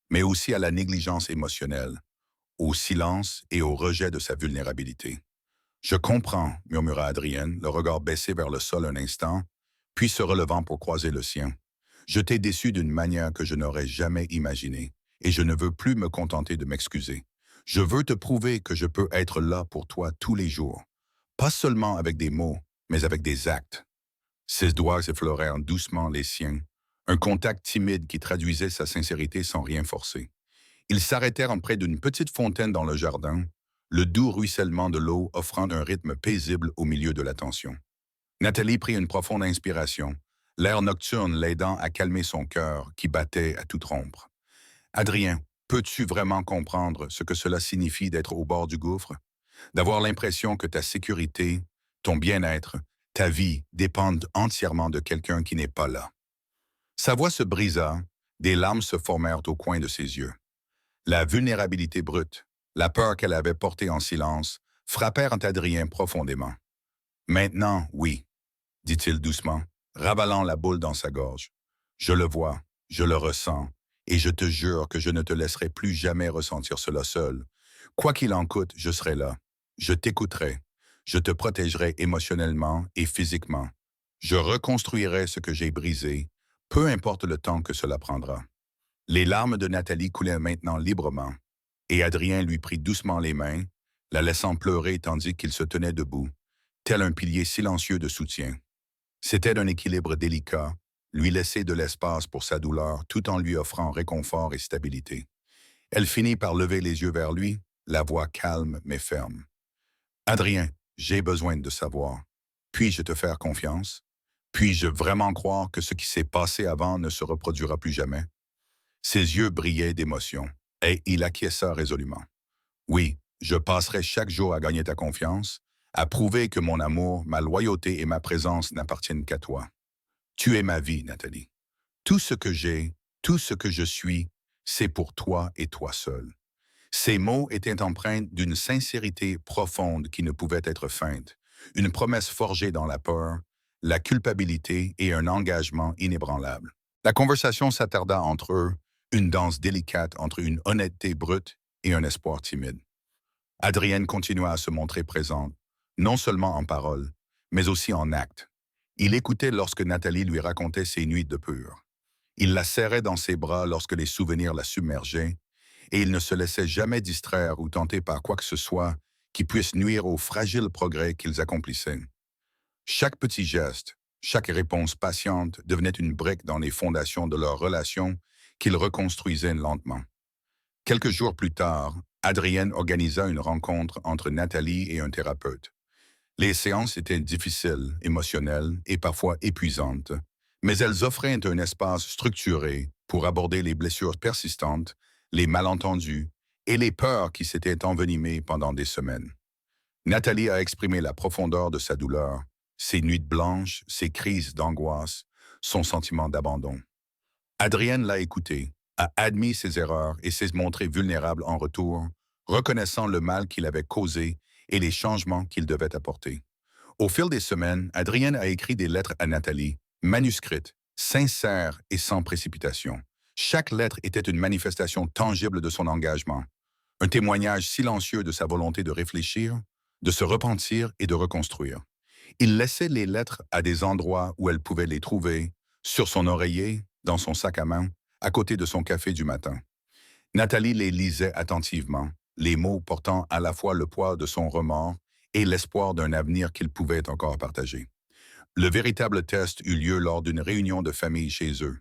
mais aussi à la négligence émotionnelle, au silence et au rejet de sa vulnérabilité. Je comprends, murmura Adrienne, le regard baissé vers le sol un instant, puis se relevant pour croiser le sien. Je t'ai déçu d'une manière que je n'aurais jamais imaginée, et je ne veux plus me contenter de m'excuser. Je veux te prouver que je peux être là pour toi tous les jours, pas seulement avec des mots, mais avec des actes. Ses doigts effleurèrent doucement les siens, un contact timide qui traduisait sa sincérité sans rien forcer. Ils s'arrêtèrent près d'une petite fontaine dans le jardin, le doux ruissellement de l'eau offrant un rythme paisible au milieu de la tension. Nathalie prit une profonde inspiration, l'air nocturne l'aidant à calmer son cœur qui battait à toute rompre. Adrien, peux-tu vraiment comprendre ce que cela signifie d'être au bord du gouffre? D'avoir l'impression que ta sécurité, ton bien-être, ta vie dépendent entièrement de quelqu'un qui n'est pas là. Sa voix se brisa, des larmes se formèrent au coin de ses yeux. La vulnérabilité brute, la peur qu'elle avait portée en silence, frappèrent Adrien profondément. Maintenant, oui, dit-il doucement, ravalant la boule dans sa gorge. Je le vois, je le ressens, et je te jure que je ne te laisserai plus jamais ressentir cela seul. Quoi qu'il en coûte, je serai là. Je t'écouterai. Je te protégerai émotionnellement et physiquement. Je reconstruirai ce que j'ai brisé, peu importe le temps que cela prendra. Les larmes de Nathalie coulaient maintenant librement, et Adrien lui prit doucement les mains, la laissant pleurer tandis qu'il se tenait debout, tel un pilier silencieux de soutien. C'était d'un équilibre délicat, lui laisser de l'espace pour sa douleur tout en lui offrant réconfort et stabilité. Elle finit par lever les yeux vers lui, la voix calme mais ferme. Adrien, j'ai besoin de savoir. Puis-je te faire confiance? Puis-je vraiment croire que ce qui s'est passé avant ne se reproduira plus jamais? Ses yeux brillaient d'émotion, et il acquiesça résolument. Oui, je passerai chaque jour à gagner ta confiance, à prouver que mon amour, ma loyauté et ma présence n'appartiennent qu'à toi. Tu es ma vie, Nathalie. Tout ce que j'ai, tout ce que je suis, c'est pour toi et toi seul. Ces mots étaient empreints d'une sincérité profonde qui ne pouvait être feinte, une promesse forgée dans la peur, la culpabilité et un engagement inébranlable. La conversation s'attarda entre eux, une danse délicate entre une honnêteté brute et un espoir timide. Adrienne continua à se montrer présente, non seulement en parole, mais aussi en acte. Il écoutait lorsque Nathalie lui racontait ses nuits de peur. Il la serrait dans ses bras lorsque les souvenirs la submergeaient, et il ne se laissait jamais distraire ou tenter par quoi que ce soit qui puisse nuire aux fragiles progrès qu'ils accomplissaient. Chaque petit geste, chaque réponse patiente devenait une brique dans les fondations de leur relation qu'il reconstruisait lentement. Quelques jours plus tard, Adrienne organisa une rencontre entre Nathalie et un thérapeute. Les séances étaient difficiles, émotionnelles et parfois épuisantes, mais elles offraient un espace structuré pour aborder les blessures persistantes, les malentendus et les peurs qui s'étaient envenimées pendant des semaines. Nathalie a exprimé la profondeur de sa douleur, ses nuits blanches, ses crises d'angoisse, son sentiment d'abandon. Adrienne l'a écouté, a admis ses erreurs et s'est montré vulnérable en retour, reconnaissant le mal qu'il avait causé et les changements qu'il devait apporter. Au fil des semaines, Adrienne a écrit des lettres à Nathalie, manuscrites, sincères et sans précipitation. Chaque lettre était une manifestation tangible de son engagement, un témoignage silencieux de sa volonté de réfléchir, de se repentir et de reconstruire. Il laissait les lettres à des endroits où elle pouvait les trouver, sur son oreiller, dans son sac à main, à côté de son café du matin. Nathalie les lisait attentivement, les mots portant à la fois le poids de son remords et l'espoir d'un avenir qu'ils pouvaient encore partager. Le véritable test eut lieu lors d'une réunion de famille chez eux.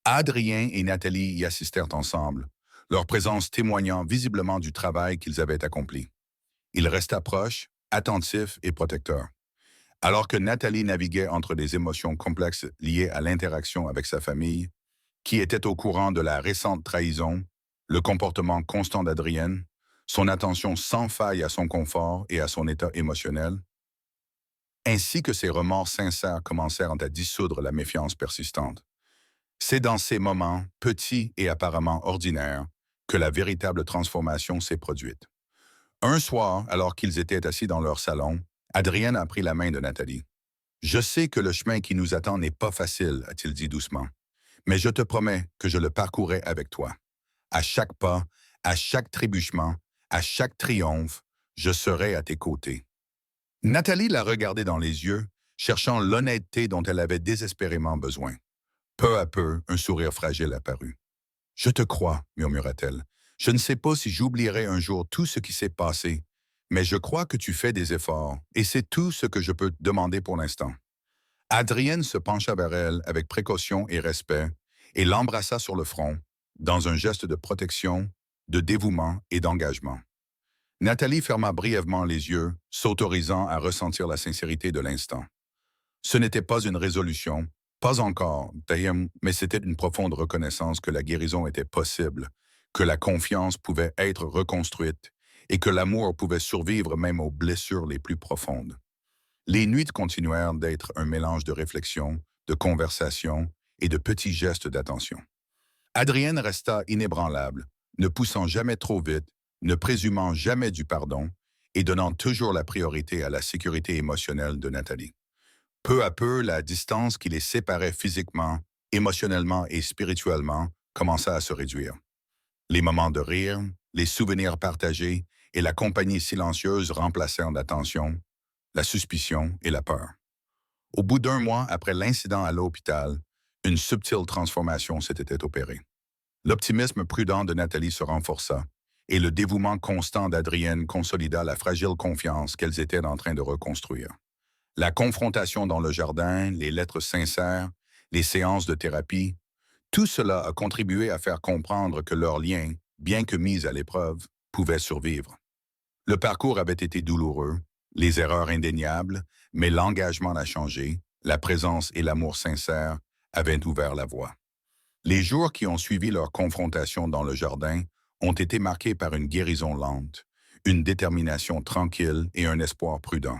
Adrien et Nathalie y assistèrent ensemble, leur présence témoignant visiblement du travail qu'ils avaient accompli. Il resta proche, attentif et protecteur. Alors que Nathalie naviguait entre des émotions complexes liées à l'interaction avec sa famille, qui était au courant de la récente trahison, le comportement constant d'Adrienne, son attention sans faille à son confort et à son état émotionnel, ainsi que ses remords sincères commencèrent à dissoudre la méfiance persistante. C'est dans ces moments, petits et apparemment ordinaires, que la véritable transformation s'est produite. Un soir, alors qu'ils étaient assis dans leur salon, Adrienne a pris la main de Nathalie. « Je sais que le chemin qui nous attend n'est pas facile, a-t-il dit doucement, mais je te promets que je le parcourrai avec toi. À chaque pas, à chaque trébuchement, à chaque triomphe, je serai à tes côtés. » Nathalie l'a regardé dans les yeux, cherchant l'honnêteté dont elle avait désespérément besoin. Peu à peu, un sourire fragile apparut. « Je te crois, murmura-t-elle. Je ne sais pas si j'oublierai un jour tout ce qui s'est passé, mais je crois que tu fais des efforts, et c'est tout ce que je peux te demander pour l'instant. » Adrienne se pencha vers elle avec précaution et respect, et l'embrassa sur le front, dans un geste de protection, de dévouement et d'engagement. Nathalie ferma brièvement les yeux, s'autorisant à ressentir la sincérité de l'instant. Ce n'était pas une résolution, pas encore, d'ailleurs, mais c'était une profonde reconnaissance que la guérison était possible, que la confiance pouvait être reconstruite et que l'amour pouvait survivre même aux blessures les plus profondes. Les nuits continuèrent d'être un mélange de réflexion, de conversation et de petits gestes d'attention. Adrienne resta inébranlable, ne poussant jamais trop vite, ne présumant jamais du pardon et donnant toujours la priorité à la sécurité émotionnelle de Nathalie. Peu à peu, la distance qui les séparait physiquement, émotionnellement et spirituellement commença à se réduire. Les moments de rire, les souvenirs partagés et la compagnie silencieuse remplacèrent l'attention, la suspicion et la peur. Au bout d'un mois après l'incident à l'hôpital, une subtile transformation s'était opérée. L'optimisme prudent de Nathalie se renforça, et le dévouement constant d'Adrienne consolida la fragile confiance qu'elles étaient en train de reconstruire. La confrontation dans le jardin, les lettres sincères, les séances de thérapie, tout cela a contribué à faire comprendre que leur lien, bien que mis à l'épreuve, pouvait survivre. Le parcours avait été douloureux, les erreurs indéniables, mais l'engagement n'a changé, la présence et l'amour sincère avaient ouvert la voie. Les jours qui ont suivi leur confrontation dans le jardin ont été marqués par une guérison lente, une détermination tranquille et un espoir prudent.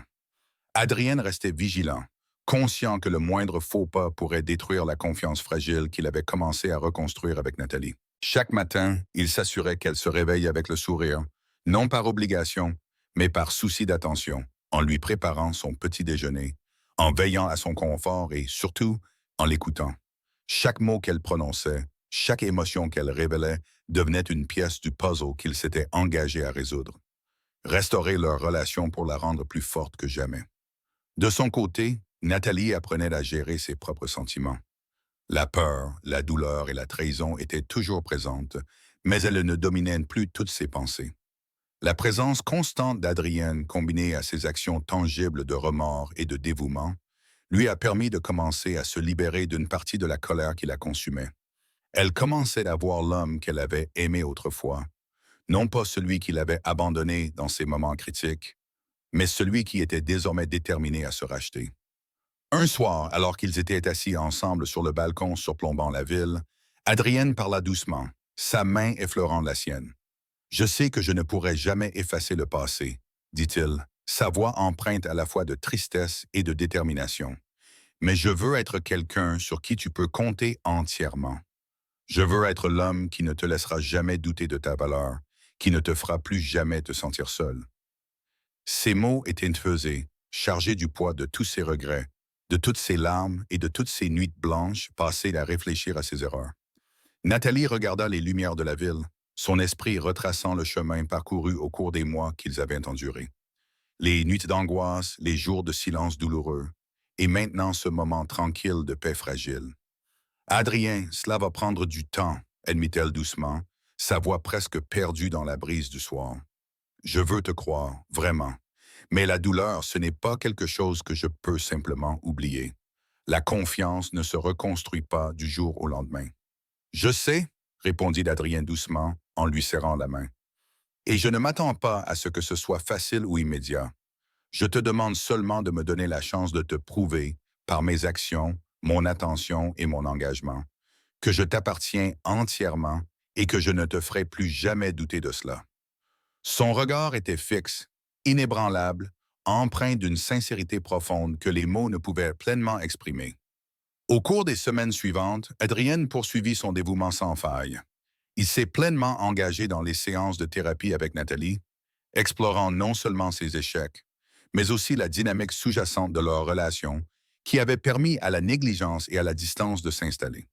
Adrienne restait vigilant, conscient que le moindre faux pas pourrait détruire la confiance fragile qu'il avait commencé à reconstruire avec Nathalie. Chaque matin, il s'assurait qu'elle se réveille avec le sourire, non par obligation, mais par souci d'attention, en lui préparant son petit déjeuner, en veillant à son confort et, surtout, en l'écoutant. Chaque mot qu'elle prononçait, chaque émotion qu'elle révélait devenait une pièce du puzzle qu'il s'était engagé à résoudre. Restaurer leur relation pour la rendre plus forte que jamais. De son côté, Nathalie apprenait à gérer ses propres sentiments. La peur, la douleur et la trahison étaient toujours présentes, mais elle ne dominait plus toutes ses pensées. La présence constante d'Adrienne, combinée à ses actions tangibles de remords et de dévouement, lui a permis de commencer à se libérer d'une partie de la colère qui la consumait. Elle commençait à voir l'homme qu'elle avait aimé autrefois, non pas celui qui l'avait abandonné dans ses moments critiques, mais celui qui était désormais déterminé à se racheter. Un soir, alors qu'ils étaient assis ensemble sur le balcon surplombant la ville, Adrienne parla doucement, sa main effleurant la sienne. « Je sais que je ne pourrai jamais effacer le passé, » dit-il, sa voix empreinte à la fois de tristesse et de détermination. « Mais je veux être quelqu'un sur qui tu peux compter entièrement. Je veux être l'homme qui ne te laissera jamais douter de ta valeur, qui ne te fera plus jamais te sentir seul. » Ces mots étaient faisés, chargés du poids de tous ses regrets, de toutes ses larmes et de toutes ses nuits blanches passées à réfléchir à ses erreurs. Nathalie regarda les lumières de la ville, son esprit retraçant le chemin parcouru au cours des mois qu'ils avaient endurés. Les nuits d'angoisse, les jours de silence douloureux, et maintenant ce moment tranquille de paix fragile. « Adrien, cela va prendre du temps, » admit-elle doucement, sa voix presque perdue dans la brise du soir. « Je veux te croire, vraiment. Mais la douleur, ce n'est pas quelque chose que je peux simplement oublier. La confiance ne se reconstruit pas du jour au lendemain. »« Je sais, » répondit Adrien doucement, en lui serrant la main. « Et je ne m'attends pas à ce que ce soit facile ou immédiat. Je te demande seulement de me donner la chance de te prouver, par mes actions, mon attention et mon engagement, que je t'appartiens entièrement et que je ne te ferai plus jamais douter de cela. » Son regard était fixe, inébranlable, empreint d'une sincérité profonde que les mots ne pouvaient pleinement exprimer. Au cours des semaines suivantes, Adrienne poursuivit son dévouement sans faille. Il s'est pleinement engagé dans les séances de thérapie avec Nathalie, explorant non seulement ses échecs, mais aussi la dynamique sous-jacente de leur relation qui avait permis à la négligence et à la distance de s'installer.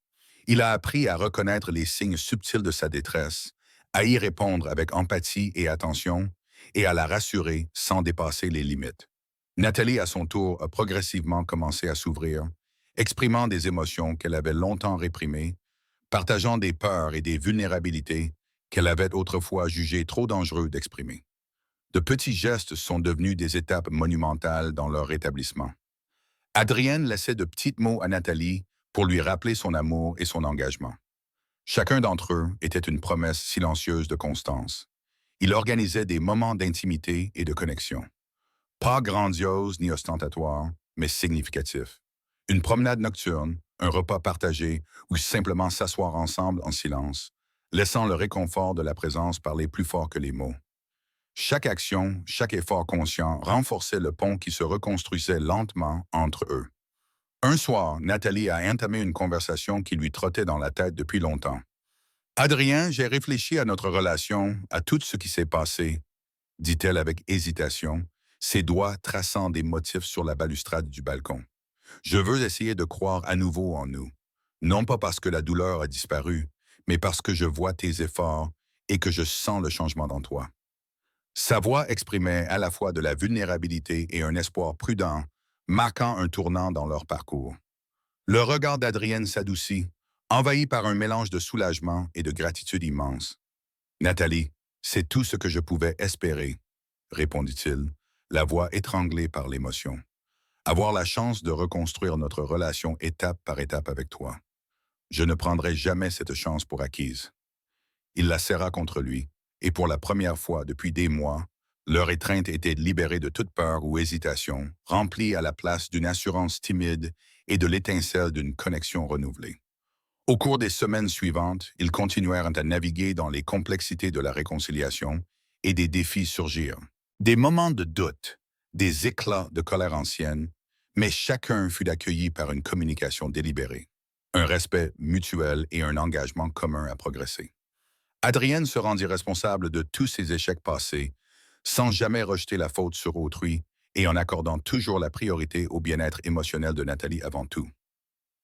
Il a appris à reconnaître les signes subtils de sa détresse, à y répondre avec empathie et attention, et à la rassurer sans dépasser les limites. Nathalie, à son tour, a progressivement commencé à s'ouvrir, exprimant des émotions qu'elle avait longtemps réprimées, partageant des peurs et des vulnérabilités qu'elle avait autrefois jugées trop dangereux d'exprimer. De petits gestes sont devenus des étapes monumentales dans leur rétablissement. Adrienne laissait de petits mots à Nathalie pour lui rappeler son amour et son engagement. Chacun d'entre eux était une promesse silencieuse de constance. Il organisait des moments d'intimité et de connexion. Pas grandiose ni ostentatoire, mais significatif. Une promenade nocturne, un repas partagé ou simplement s'asseoir ensemble en silence, laissant le réconfort de la présence parler plus fort que les mots. Chaque action, chaque effort conscient renforçait le pont qui se reconstruisait lentement entre eux. Un soir, Nathalie a entamé une conversation qui lui trottait dans la tête depuis longtemps. « Adrien, j'ai réfléchi à notre relation, à tout ce qui s'est passé, » dit-elle avec hésitation, ses doigts traçant des motifs sur la balustrade du balcon. « Je veux essayer de croire à nouveau en nous, non pas parce que la douleur a disparu, mais parce que je vois tes efforts et que je sens le changement dans toi. » Sa voix exprimait à la fois de la vulnérabilité et un espoir prudent, marquant un tournant dans leur parcours. Le regard d'Adrienne s'adoucit, envahi par un mélange de soulagement et de gratitude immense. « Nathalie, c'est tout ce que je pouvais espérer, » répondit-il, la voix étranglée par l'émotion. « Avoir la chance de reconstruire notre relation étape par étape avec toi. Je ne prendrai jamais cette chance pour acquise. » Il la serra contre lui, et pour la première fois depuis des mois, leur étreinte était libérée de toute peur ou hésitation, remplie à la place d'une assurance timide et de l'étincelle d'une connexion renouvelée. Au cours des semaines suivantes, ils continuèrent à naviguer dans les complexités de la réconciliation et des défis surgirent. Des moments de doute, des éclats de colère ancienne, mais chacun fut accueilli par une communication délibérée, un respect mutuel et un engagement commun à progresser. Adrienne se rendit responsable de tous ses échecs passés, sans jamais rejeter la faute sur autrui et en accordant toujours la priorité au bien-être émotionnel de Nathalie avant tout.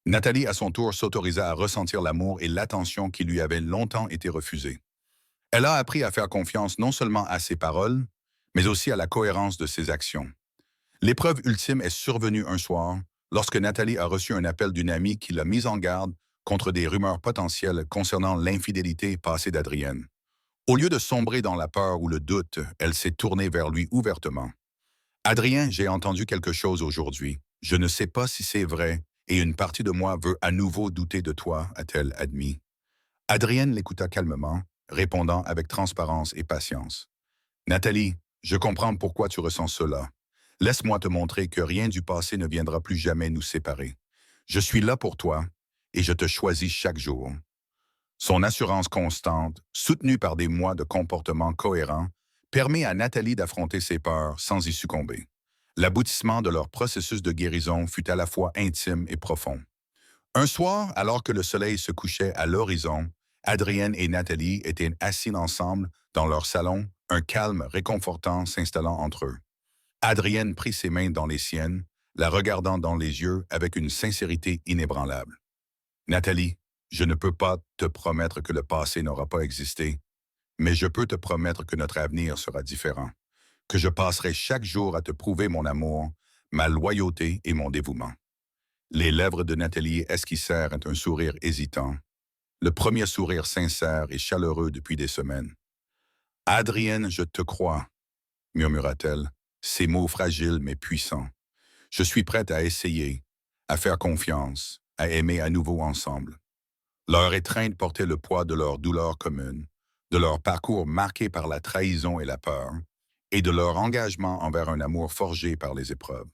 Nathalie, à son tour, s'autorisa à ressentir l'amour et l'attention qui lui avaient longtemps été refusés. Elle a appris à faire confiance non seulement à ses paroles, mais aussi à la cohérence de ses actions. L'épreuve ultime est survenue un soir, lorsque Nathalie a reçu un appel d'une amie qui l'a mise en garde contre des rumeurs potentielles concernant l'infidélité passée d'Adrienne. Au lieu de sombrer dans la peur ou le doute, elle s'est tournée vers lui ouvertement. « Adrien, j'ai entendu quelque chose aujourd'hui. Je ne sais pas si c'est vrai, et une partie de moi veut à nouveau douter de toi, a-t-elle admis. Adrienne l'écouta calmement, répondant avec transparence et patience. Nathalie, je comprends pourquoi tu ressens cela. Laisse-moi te montrer que rien du passé ne viendra plus jamais nous séparer. Je suis là pour toi et je te choisis chaque jour. Son assurance constante, soutenue par des mois de comportement cohérent, permet à Nathalie d'affronter ses peurs sans y succomber. L'aboutissement de leur processus de guérison fut à la fois intime et profond. Un soir, alors que le soleil se couchait à l'horizon, Adrienne et Nathalie étaient assis ensemble dans leur salon, un calme réconfortant s'installant entre eux. Adrienne prit ses mains dans les siennes, la regardant dans les yeux avec une sincérité inébranlable. Nathalie, je ne peux pas te promettre que le passé n'aura pas existé, mais je peux te promettre que notre avenir sera différent, que je passerai chaque jour à te prouver mon amour, ma loyauté et mon dévouement. Les lèvres de Nathalie esquissèrent un sourire hésitant, le premier sourire sincère et chaleureux depuis des semaines. Adrienne, je te crois, murmura-t-elle, ces mots fragiles mais puissants. Je suis prête à essayer, à faire confiance, à aimer à nouveau ensemble. Leur étreinte portait le poids de leur douleur commune, de leur parcours marqué par la trahison et la peur, et de leur engagement envers un amour forgé par les épreuves.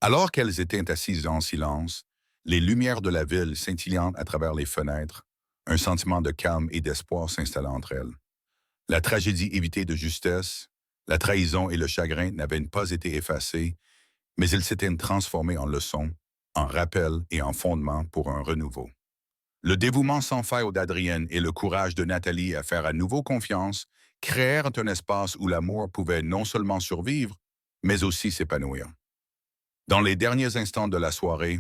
Alors qu'elles étaient assises en silence, les lumières de la ville scintillant à travers les fenêtres, un sentiment de calme et d'espoir s'installa entre elles. La tragédie évitée de justesse, la trahison et le chagrin n'avaient pas été effacés, mais ils s'étaient transformés en leçons, en rappels et en fondements pour un renouveau. Le dévouement sans faille d'Adrienne et le courage de Nathalie à faire à nouveau confiance créèrent un espace où l'amour pouvait non seulement survivre, mais aussi s'épanouir. Dans les derniers instants de la soirée,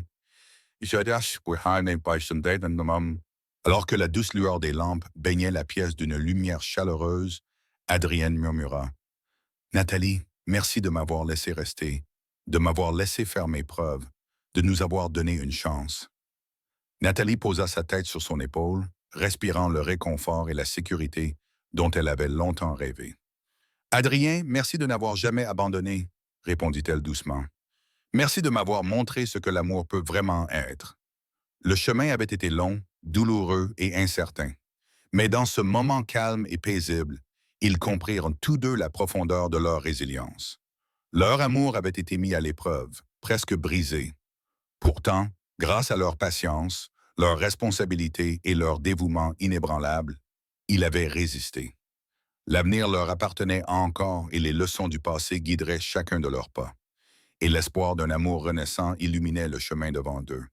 alors que la douce lueur des lampes baignait la pièce d'une lumière chaleureuse, Adrienne murmura « Nathalie, merci de m'avoir laissé rester, de m'avoir laissé faire mes preuves, de nous avoir donné une chance. » Nathalie posa sa tête sur son épaule, respirant le réconfort et la sécurité dont elle avait longtemps rêvé. « Adrien, merci de n'avoir jamais abandonné, » répondit-elle doucement. « Merci de m'avoir montré ce que l'amour peut vraiment être. » Le chemin avait été long, douloureux et incertain. Mais dans ce moment calme et paisible, ils comprirent tous deux la profondeur de leur résilience. Leur amour avait été mis à l'épreuve, presque brisé. Pourtant, grâce à leur patience, leur responsabilité et leur dévouement inébranlable, il avait résisté. L'avenir leur appartenait encore et les leçons du passé guideraient chacun de leurs pas. Et l'espoir d'un amour renaissant illuminait le chemin devant eux.